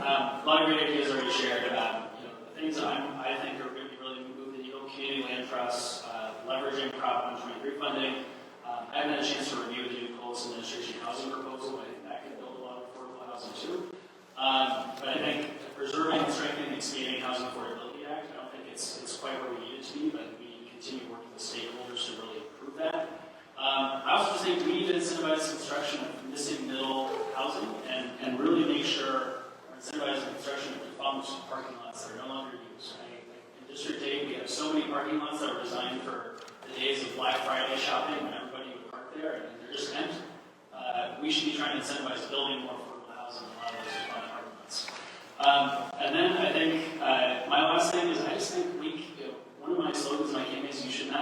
A lot of great ideas already shared. The things that I think are going to be really moving the needle: community land trusts, leveraging Prop 123 funding. I haven't had a chance to review the new Polis administration housing proposal, but I think that can build a lot of affordable housing too. But I think preserving, strengthening, and expanding Housing Affordability Act, I don't think it's quite where we need it to be, but we continue working with stakeholders to really improve that. I also just think we need to incentivize construction of missing middle housing and really make sure we're incentivizing construction of defunct parking lots that are no longer used. Right? In District 8, we have so many parking lots that were designed for the days of Black Friday shopping when everybody would park there, and they're just empty. We should be trying to incentivize building more affordable housing in a lot of those defunct parking lots. And then I think my last thing is I just think one of my slogans in my campaign is you shouldn't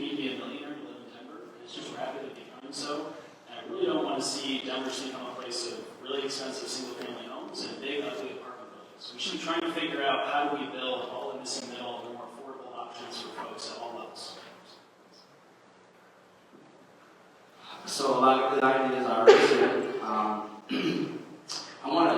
need to be a millionaire to live in Denver. It's just rapidly becoming so. And I really don't want to see Denver become a place of really expensive single-family homes and big, ugly apartment buildings. We should be trying to figure out how do we build all the missing middle and more affordable options for folks at all levels. So a lot of good ideas are already shared. I want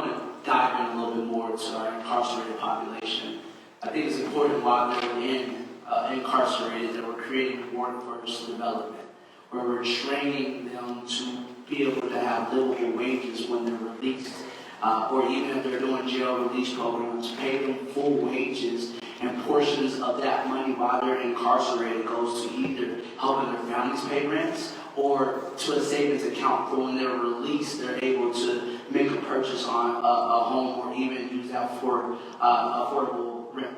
to dive in a little bit more to our incarcerated population. I think it's important while they're incarcerated that we're creating workforce development, where we're training them to be able to have livable wages when they're released, or even if they're doing jail release programs, pay them full wages, and portions of that money while they're incarcerated goes to either helping their families pay rents or to a savings account for when they're released, they're able to make a purchase on a home or even use that for affordable rent.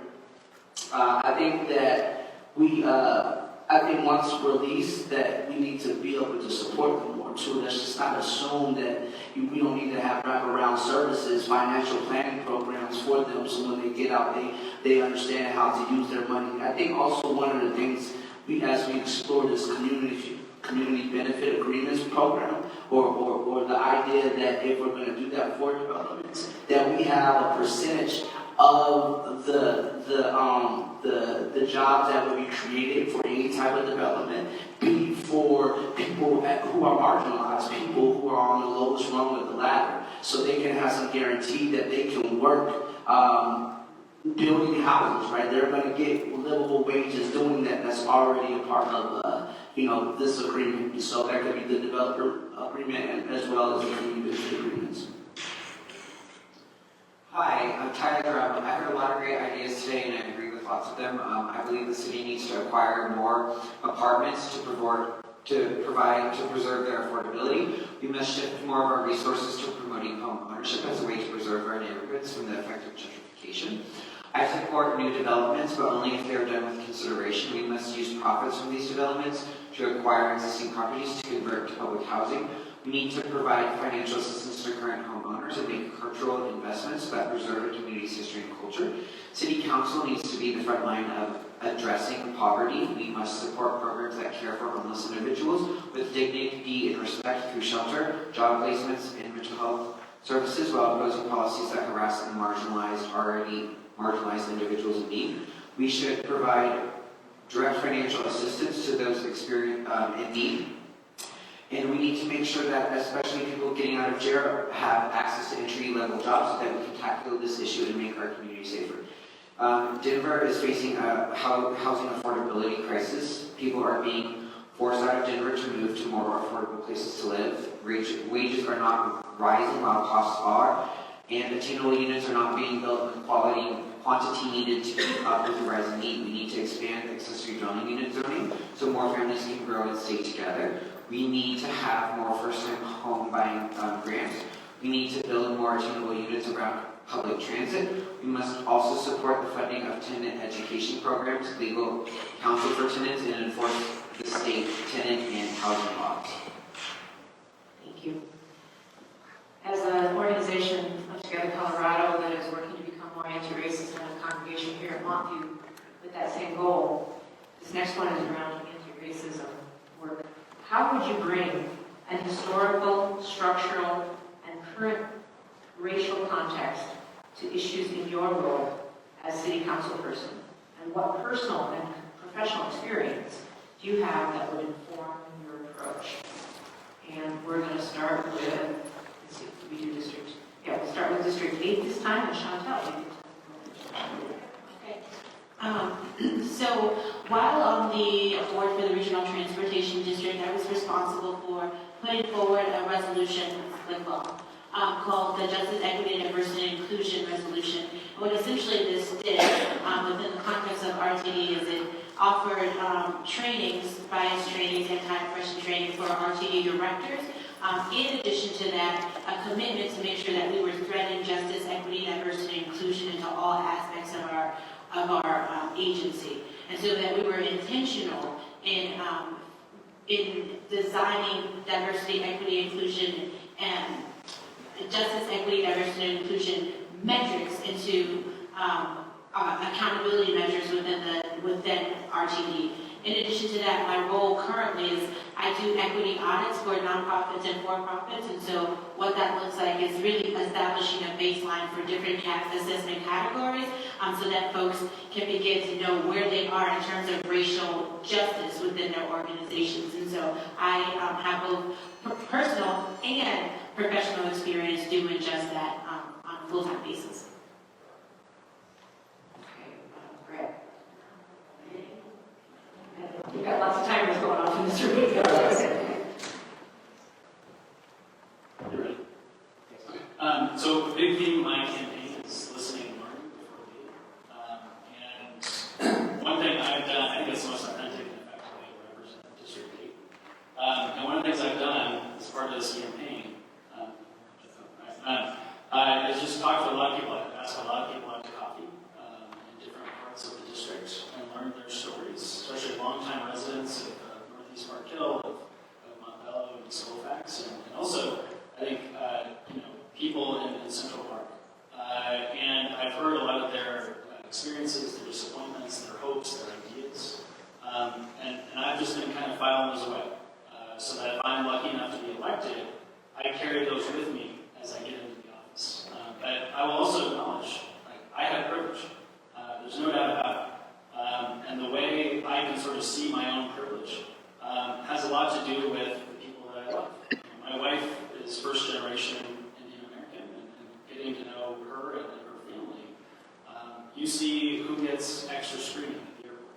I think that I think once released, that we need to be able to support them more too. Let's just not assume that we don't need to have wraparound services, financial planning programs for them, so when they get out, they understand how to use their money. I think also one of the things as we explore this community benefit agreements program, or the idea that if we're going to do that for developments, that we have a percentage of the jobs that would be created for any type of development be for people who are marginalized, people who are on the lowest rung of the ladder, so they can have some guarantee that they can work building houses, right? They're going to get livable wages doing that. That's already a part of this agreement. So that could be the developer agreement as well as the community agreements. Hi, I'm Tyler. I heard a lot of great ideas today, and I agree with lots of them. I believe the city needs to acquire more apartments to preserve their affordability. We must shift more of our resources to promoting home ownership as a way to preserve our neighborhoods from the effect of gentrification. I support new developments, but only if they are done with consideration. We must use profits from these developments to acquire existing properties to convert to public housing. We need to provide financial assistance to current homeowners and make cultural investments that preserve a community's history and culture. City Council needs to be the front line of addressing poverty. We must support programs that care for homeless individuals with dignity and respect through shelter, job placements, and mental health services, while opposing policies that harass and already marginalized individuals in need. We should provide direct financial assistance to those in need. And we need to make sure that especially people getting out of jail have access to entry-level jobs so that we can tackle this issue and make our community safer. Denver is facing a housing affordability crisis. People are being forced out of Denver to move to more affordable places to live. Wages are not rising while costs are, and attainable units are not being built with quantity needed to keep up with the rising need. We need to expand accessory dwelling unit zoning so more families can grow and stay together. We need to have more first-time home buying grants. We need to build more attainable units around public transit. We must also support the funding of tenant education programs, legal counsel for tenants, and enforce the state tenant and housing laws. Thank you. As an organization of Together Colorado that is working to become more want to with that same goal. This next one is around anti-racism work. How would you bring an historical, structural, and current racial context to issues in your role as city council person? And what personal and professional experience do you have that would inform your approach? And we're going to start with, let's see, we do district. Yeah, we'll start with District 8 this time, and Chantel, you Okay. So while on the board for the Regional Transportation District, I was responsible for putting forward a resolution, called the Justice, Equity, Diversity, and Inclusion Resolution. And what essentially this did, within the context of RTD, is it offered trainings, bias trainings, anti-oppression training for RTD directors. In addition to that, a commitment to make sure that we were threading justice, equity, diversity, and inclusion into all aspects of our agency, and so that we were intentional in designing diversity, equity, inclusion, and justice, equity, diversity, and inclusion metrics into accountability measures within RTD. In addition to that, my role currently is I do equity audits for nonprofits and for-profits, and so what that looks like is really establishing a baseline for different assessment categories so that folks can begin to know where they are in terms of racial justice within their organizations. And so I have both personal and professional experience doing just that on a full-time basis. Brett. We've got lots of timers going off in this room. You ready? So big theme of my campaign is listening and learning before leading. And one thing I've done, I think it's the most authentic and effective way to represent District 8. And one of the things I've done as part of this campaign, I just talked to a lot of people. I've asked a lot of people out to coffee in different parts of the district and learned their stories, especially longtime residents of Northeast Park Hill, of Montbello and Colfax, and also I think people in Central Park. And I've heard a lot of their experiences, their disappointments, their hopes, their ideas, and I've just been kind of filing those away, so that if I'm lucky enough to be elected, I carry those with me as I get into the office. But I will also acknowledge, I have privilege. There's no doubt about it. And the way I can sort of see my own privilege has a lot to do with the people that I love. My wife is first generation Indian American, and getting to know her and her family, you see who gets extra screening at the airport.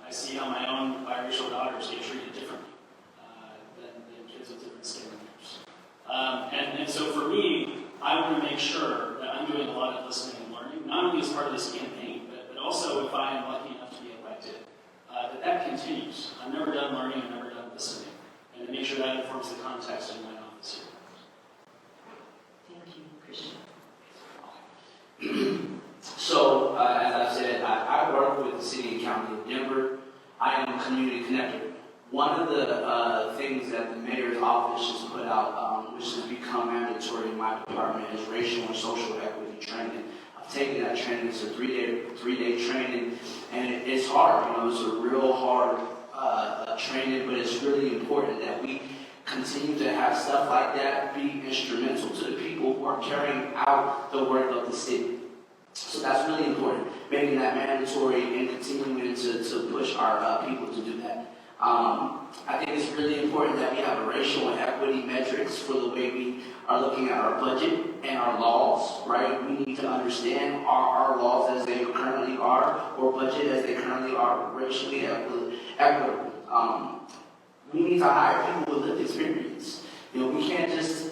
I see how my own biracial daughters get treated differently than kids with different skin colors. And so for me, I want to make sure that I'm doing a lot of listening and learning, not only as part of this campaign, but also if I am lucky enough to be elected, that continues. I'm never done learning, I'm never done listening, and to make sure that informs the context in my office here. Thank you, Christian. So, as I said, I work with the City and County of Denver. I am a community connector. One of the things that the mayor's office has put out, which has become mandatory in my department, is racial and social equity training. I've taken that training. It's a three-day training, and it's hard. It's a real hard training, but it's really important that we continue to have stuff like that be instrumental to the people who are carrying out the work of the city. So that's really important, making that mandatory and continuing to push our people to do that. I think it's really important that we have a racial and equity metrics for the way we are looking at our budget and our laws, right? We need to understand our laws as they currently are, or budget as they currently are, racially equitable. We need to hire people with lived experience. We can't just,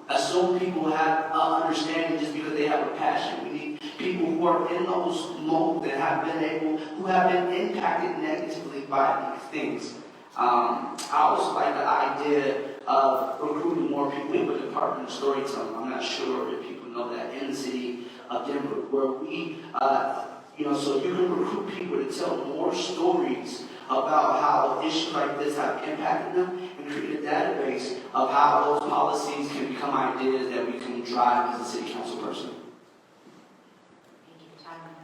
assume people have understanding just because they have a passion. We need people who are in those modes that who have been impacted negatively by these things. I also like the idea of recruiting more people. We have a department of storytelling. I'm not sure if people know that in the city of Denver, where we, so you can recruit people to tell more stories about how issues like this have impacted them and create a database of how those policies can become ideas that we can drive as a city council person. Thank you, Tyler.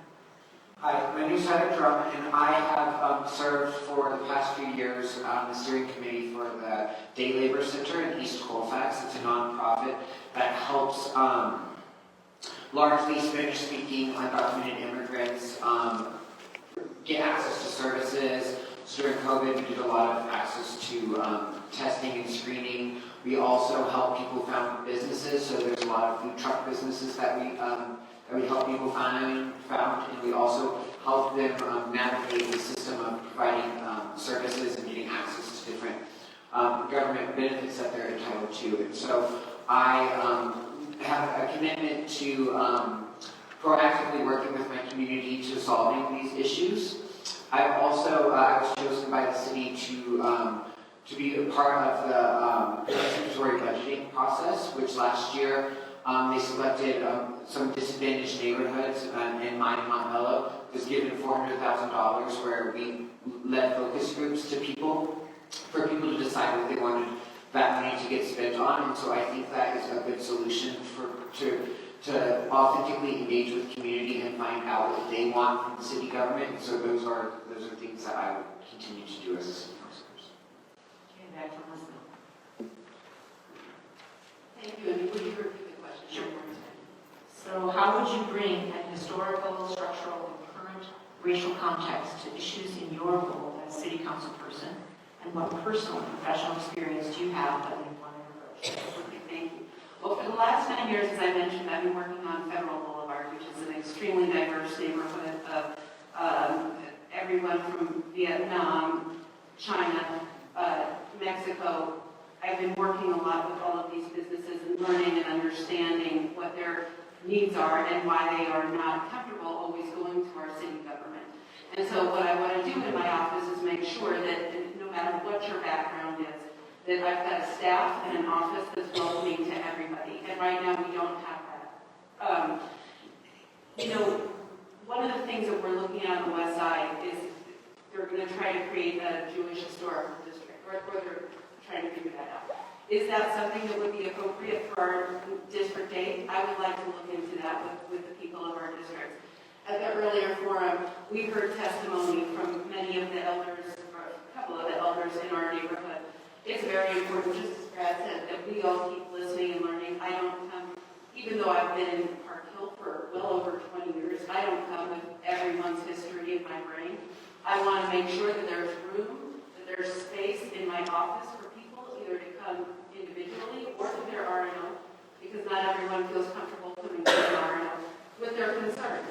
Hi, my name is Heather Drum, and I have served for the past few years on the steering committee for the Day Labor Center in East Colfax. It's a nonprofit that helps largely Spanish-speaking undocumented immigrants get access to services. So during COVID, we did a lot of access to testing and screening. We also help people found businesses, so there's a lot of food truck businesses that we help people found, and we also help them navigate the system of providing services and getting access to different government benefits that they're entitled to. And so I have a commitment to proactively working with my community to solving these issues. I was chosen by the city to be a part of the participatory budgeting process, which last year they selected some disadvantaged neighborhoods, and mine in Montmello was given $400,000 where we led focus groups to people for people to decide what they wanted that money to get spent on. And so I think that is a good solution to authentically engage with community and find out what they want from the city government. And so those are things that I would continue to do as a city council person. Okay, back to Elizabeth. Thank you, and would you repeat the question? Sure. So how would you bring an historical, structural, and current racial context to issues in your role as city council person? And what personal and professional experience do you have that you want to approach? Okay, thank you. Well, for the last 9 years, as I mentioned, I've been working on Federal Boulevard, which is an extremely diverse neighborhood of everyone from Vietnam, China, Mexico. I've been working a lot with all of these businesses and learning and understanding what their needs are and why they are not comfortable always going to our city government. And so what I want to do in my office is make sure that no matter what your background is, that I've got a staff and an office that's welcoming to everybody. And right now we don't have that. One of the things that we're looking at on the west side is they're going to try to create a Jewish historical district, or they're trying to figure that out. Is that something that would be appropriate for our District 8? I would like to look into that with the people of our district. At the earlier forum, we heard testimony from many of the elders, or a couple of the elders in our neighborhood. It's very important, just as Brad said, that we all keep listening and learning. I don't come, even though I've been in Park Hill for well over 20 years, I don't come with everyone's history in my brain. I want to make sure that there's room, that there's space in my office for people either to come individually or to their RNO, because not everyone feels comfortable coming to their RNO with their concerns.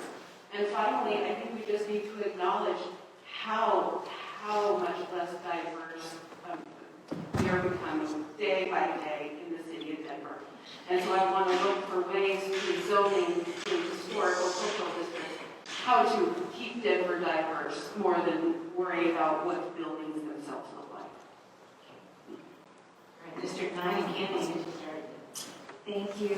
And finally, I think we just need to acknowledge how much less diverse we are becoming day by day in the city of Denver. And so I want to look for ways through zoning, through historical cultural districts, how to keep Denver diverse more than worry about what the buildings themselves look like. All right, District 9 and Candy, you get started. Thank you.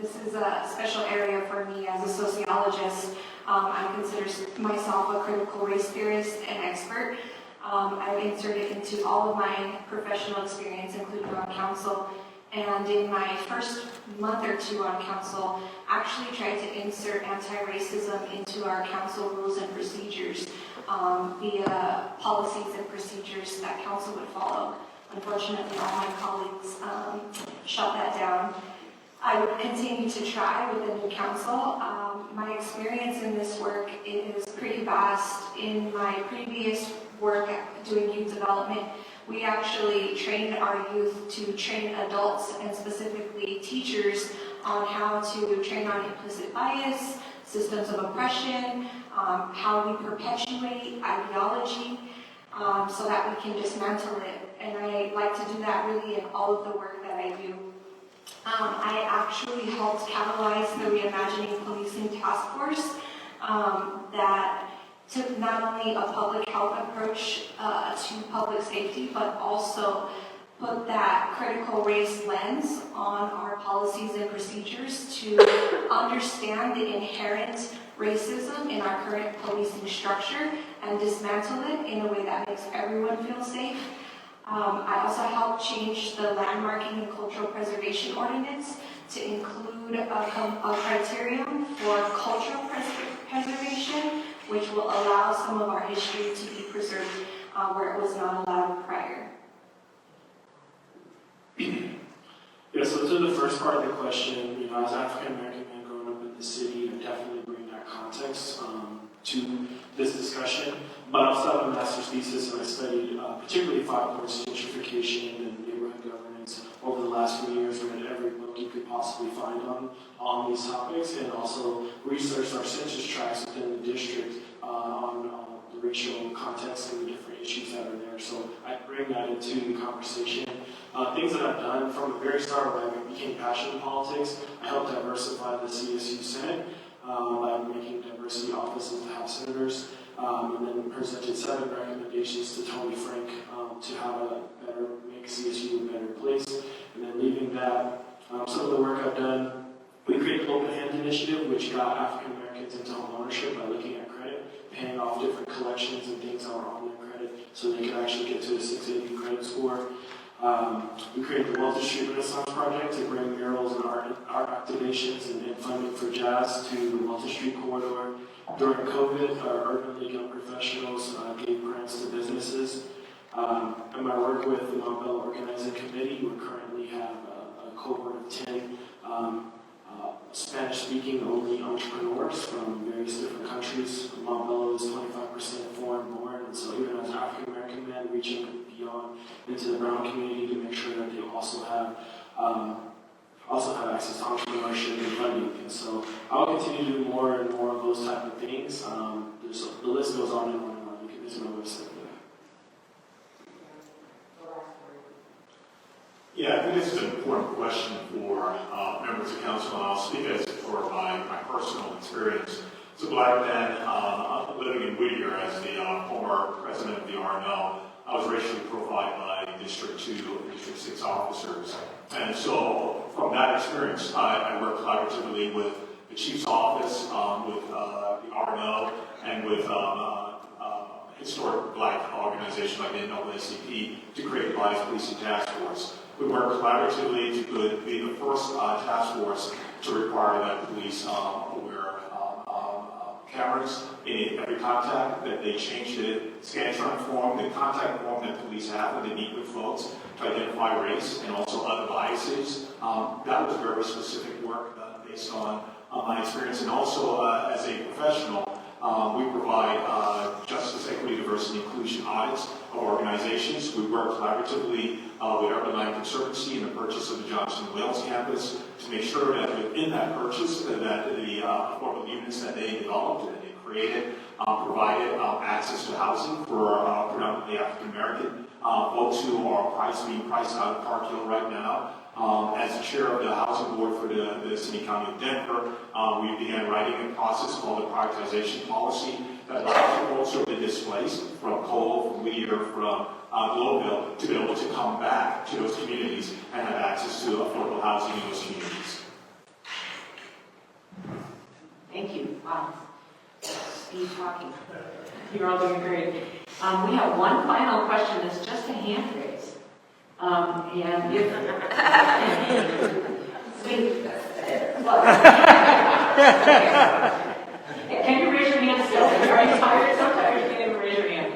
This is a special area for me as a sociologist. I consider myself a critical race theorist and expert. I've inserted into all of my professional experience, including on council. And in my first month or two on council, actually tried to insert anti-racism into our council rules and procedures via policies and procedures that council would follow. Unfortunately, all my colleagues shut that down. I would continue to try with the new council. My experience in this work is pretty vast. In my previous work doing youth development, we actually trained our youth to train adults and specifically teachers on how to train on implicit bias, systems of oppression, how we perpetuate ideology, so that we can dismantle it. And I like to do that really in all of the work that I do. I actually helped catalyze the Reimagining Policing Task Force that took not only a public health approach to public safety, but also put that critical race lens on our policies and procedures to understand the inherent racism in our current policing structure and dismantle it in a way that makes everyone feel safe. I also helped change the landmarking and cultural preservation ordinance to include a criterion for cultural preservation which will allow some of our history to be preserved where it was not allowed prior. Yeah, so to the first part of the question, as African American man growing up in the city, I definitely bring that context to this discussion. But I also have a master's thesis, and I studied particularly 5 points gentrification and neighborhood governance over the last few years. Read every book you could possibly find on these topics, and also researched our census tracts within the district on the racial context and the different issues that are there. So I bring that into the conversation. Things that I've done from the very start when I became passionate in politics, I helped diversify the CSU Senate by making diversity offices to House senators, and then presented 7 recommendations to Tony Frank to make CSU a better place. And then leaving that, some of the work I've done, we created the Open Hand Initiative, which got African Americans into home ownership by looking at credit, paying off different collections and things that were on their credit so they could actually get to a 680 credit score. We created the Walter Street Renaissance Project to bring murals and art activations and funding for jazz to the Walter Street corridor. During COVID, our Urban League Young Professionals gave grants to businesses. And my work with the Montbello Organizing Committee, we currently have a cohort of 10 Spanish-speaking only entrepreneurs from various different countries. Montbello is 25% foreign-born, and so even as African-American men reaching beyond into the brown community to make sure that they also have access to entrepreneurship and funding. And so I will continue to do more and more of those type of things. The list goes on and on and on. You can visit my website for that. Yeah, I think this is an important question for members of council, and I'll speak as for my personal experience. As a black man living in Whittier as the former president of the RNL, I was racially profiled by District 2 and District 6 officers. And so from that experience, I worked collaboratively with the chief's office, with the RNO, and with historic black organization like the NAACP to create the Lives Policing Task Force. We worked collaboratively to be the first task force to require that police wear cameras in every contact, that they change the Scantron form, the contact form that police have when they meet with folks to identify race and also other biases. That was very specific work based on my experience, and also as a professional, we provide justice, equity, diversity, inclusion audits of organizations. We work collaboratively with Urban Land Conservancy in the purchase of the Johnson Wales campus to make sure that within that purchase that the affordable units that they developed and they created provided access to housing for predominantly African American folks who are being priced out of Park Hill right now. As the chair of the housing board for the City County of Denver, we began writing a process called the prioritization policy that allows folks who have been displaced from Cole, from Whittier, from Globeville to be able to come back to those communities and have access to affordable housing in those communities. Thank you. Wow. Speed talking. You're all doing great. We have one final question that's just a hand raise. And if can you raise your hand still? Are you tired? So tired you can't even raise your hand.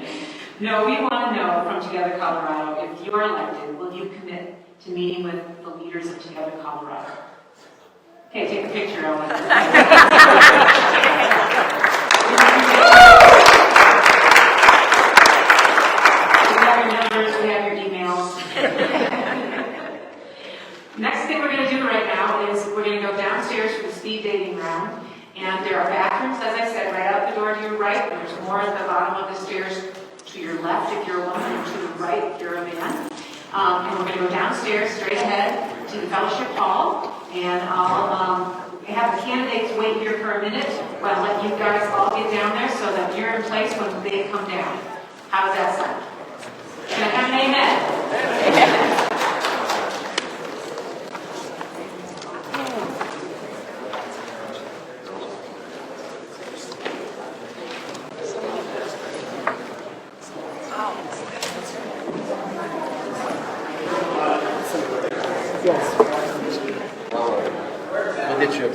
No, we want to know from Together Colorado, if you are elected, will you commit to meeting with the leaders of Together Colorado? Okay, take a picture, Ellen. We have your numbers, we have your emails. Next thing we're going to do right now is we're going to go downstairs for the speed dating round. And there are bathrooms, as I said, right out the door to your right. There's more at the bottom of the stairs to your left if you're a woman, and to the right if you're a man. And we're going to go downstairs straight ahead to the fellowship hall. And I'll have the candidates wait here for a minute while I let you guys all get down there so that you're in place when they come down. How does that sound? Can I have an amen? Yes. We'll get you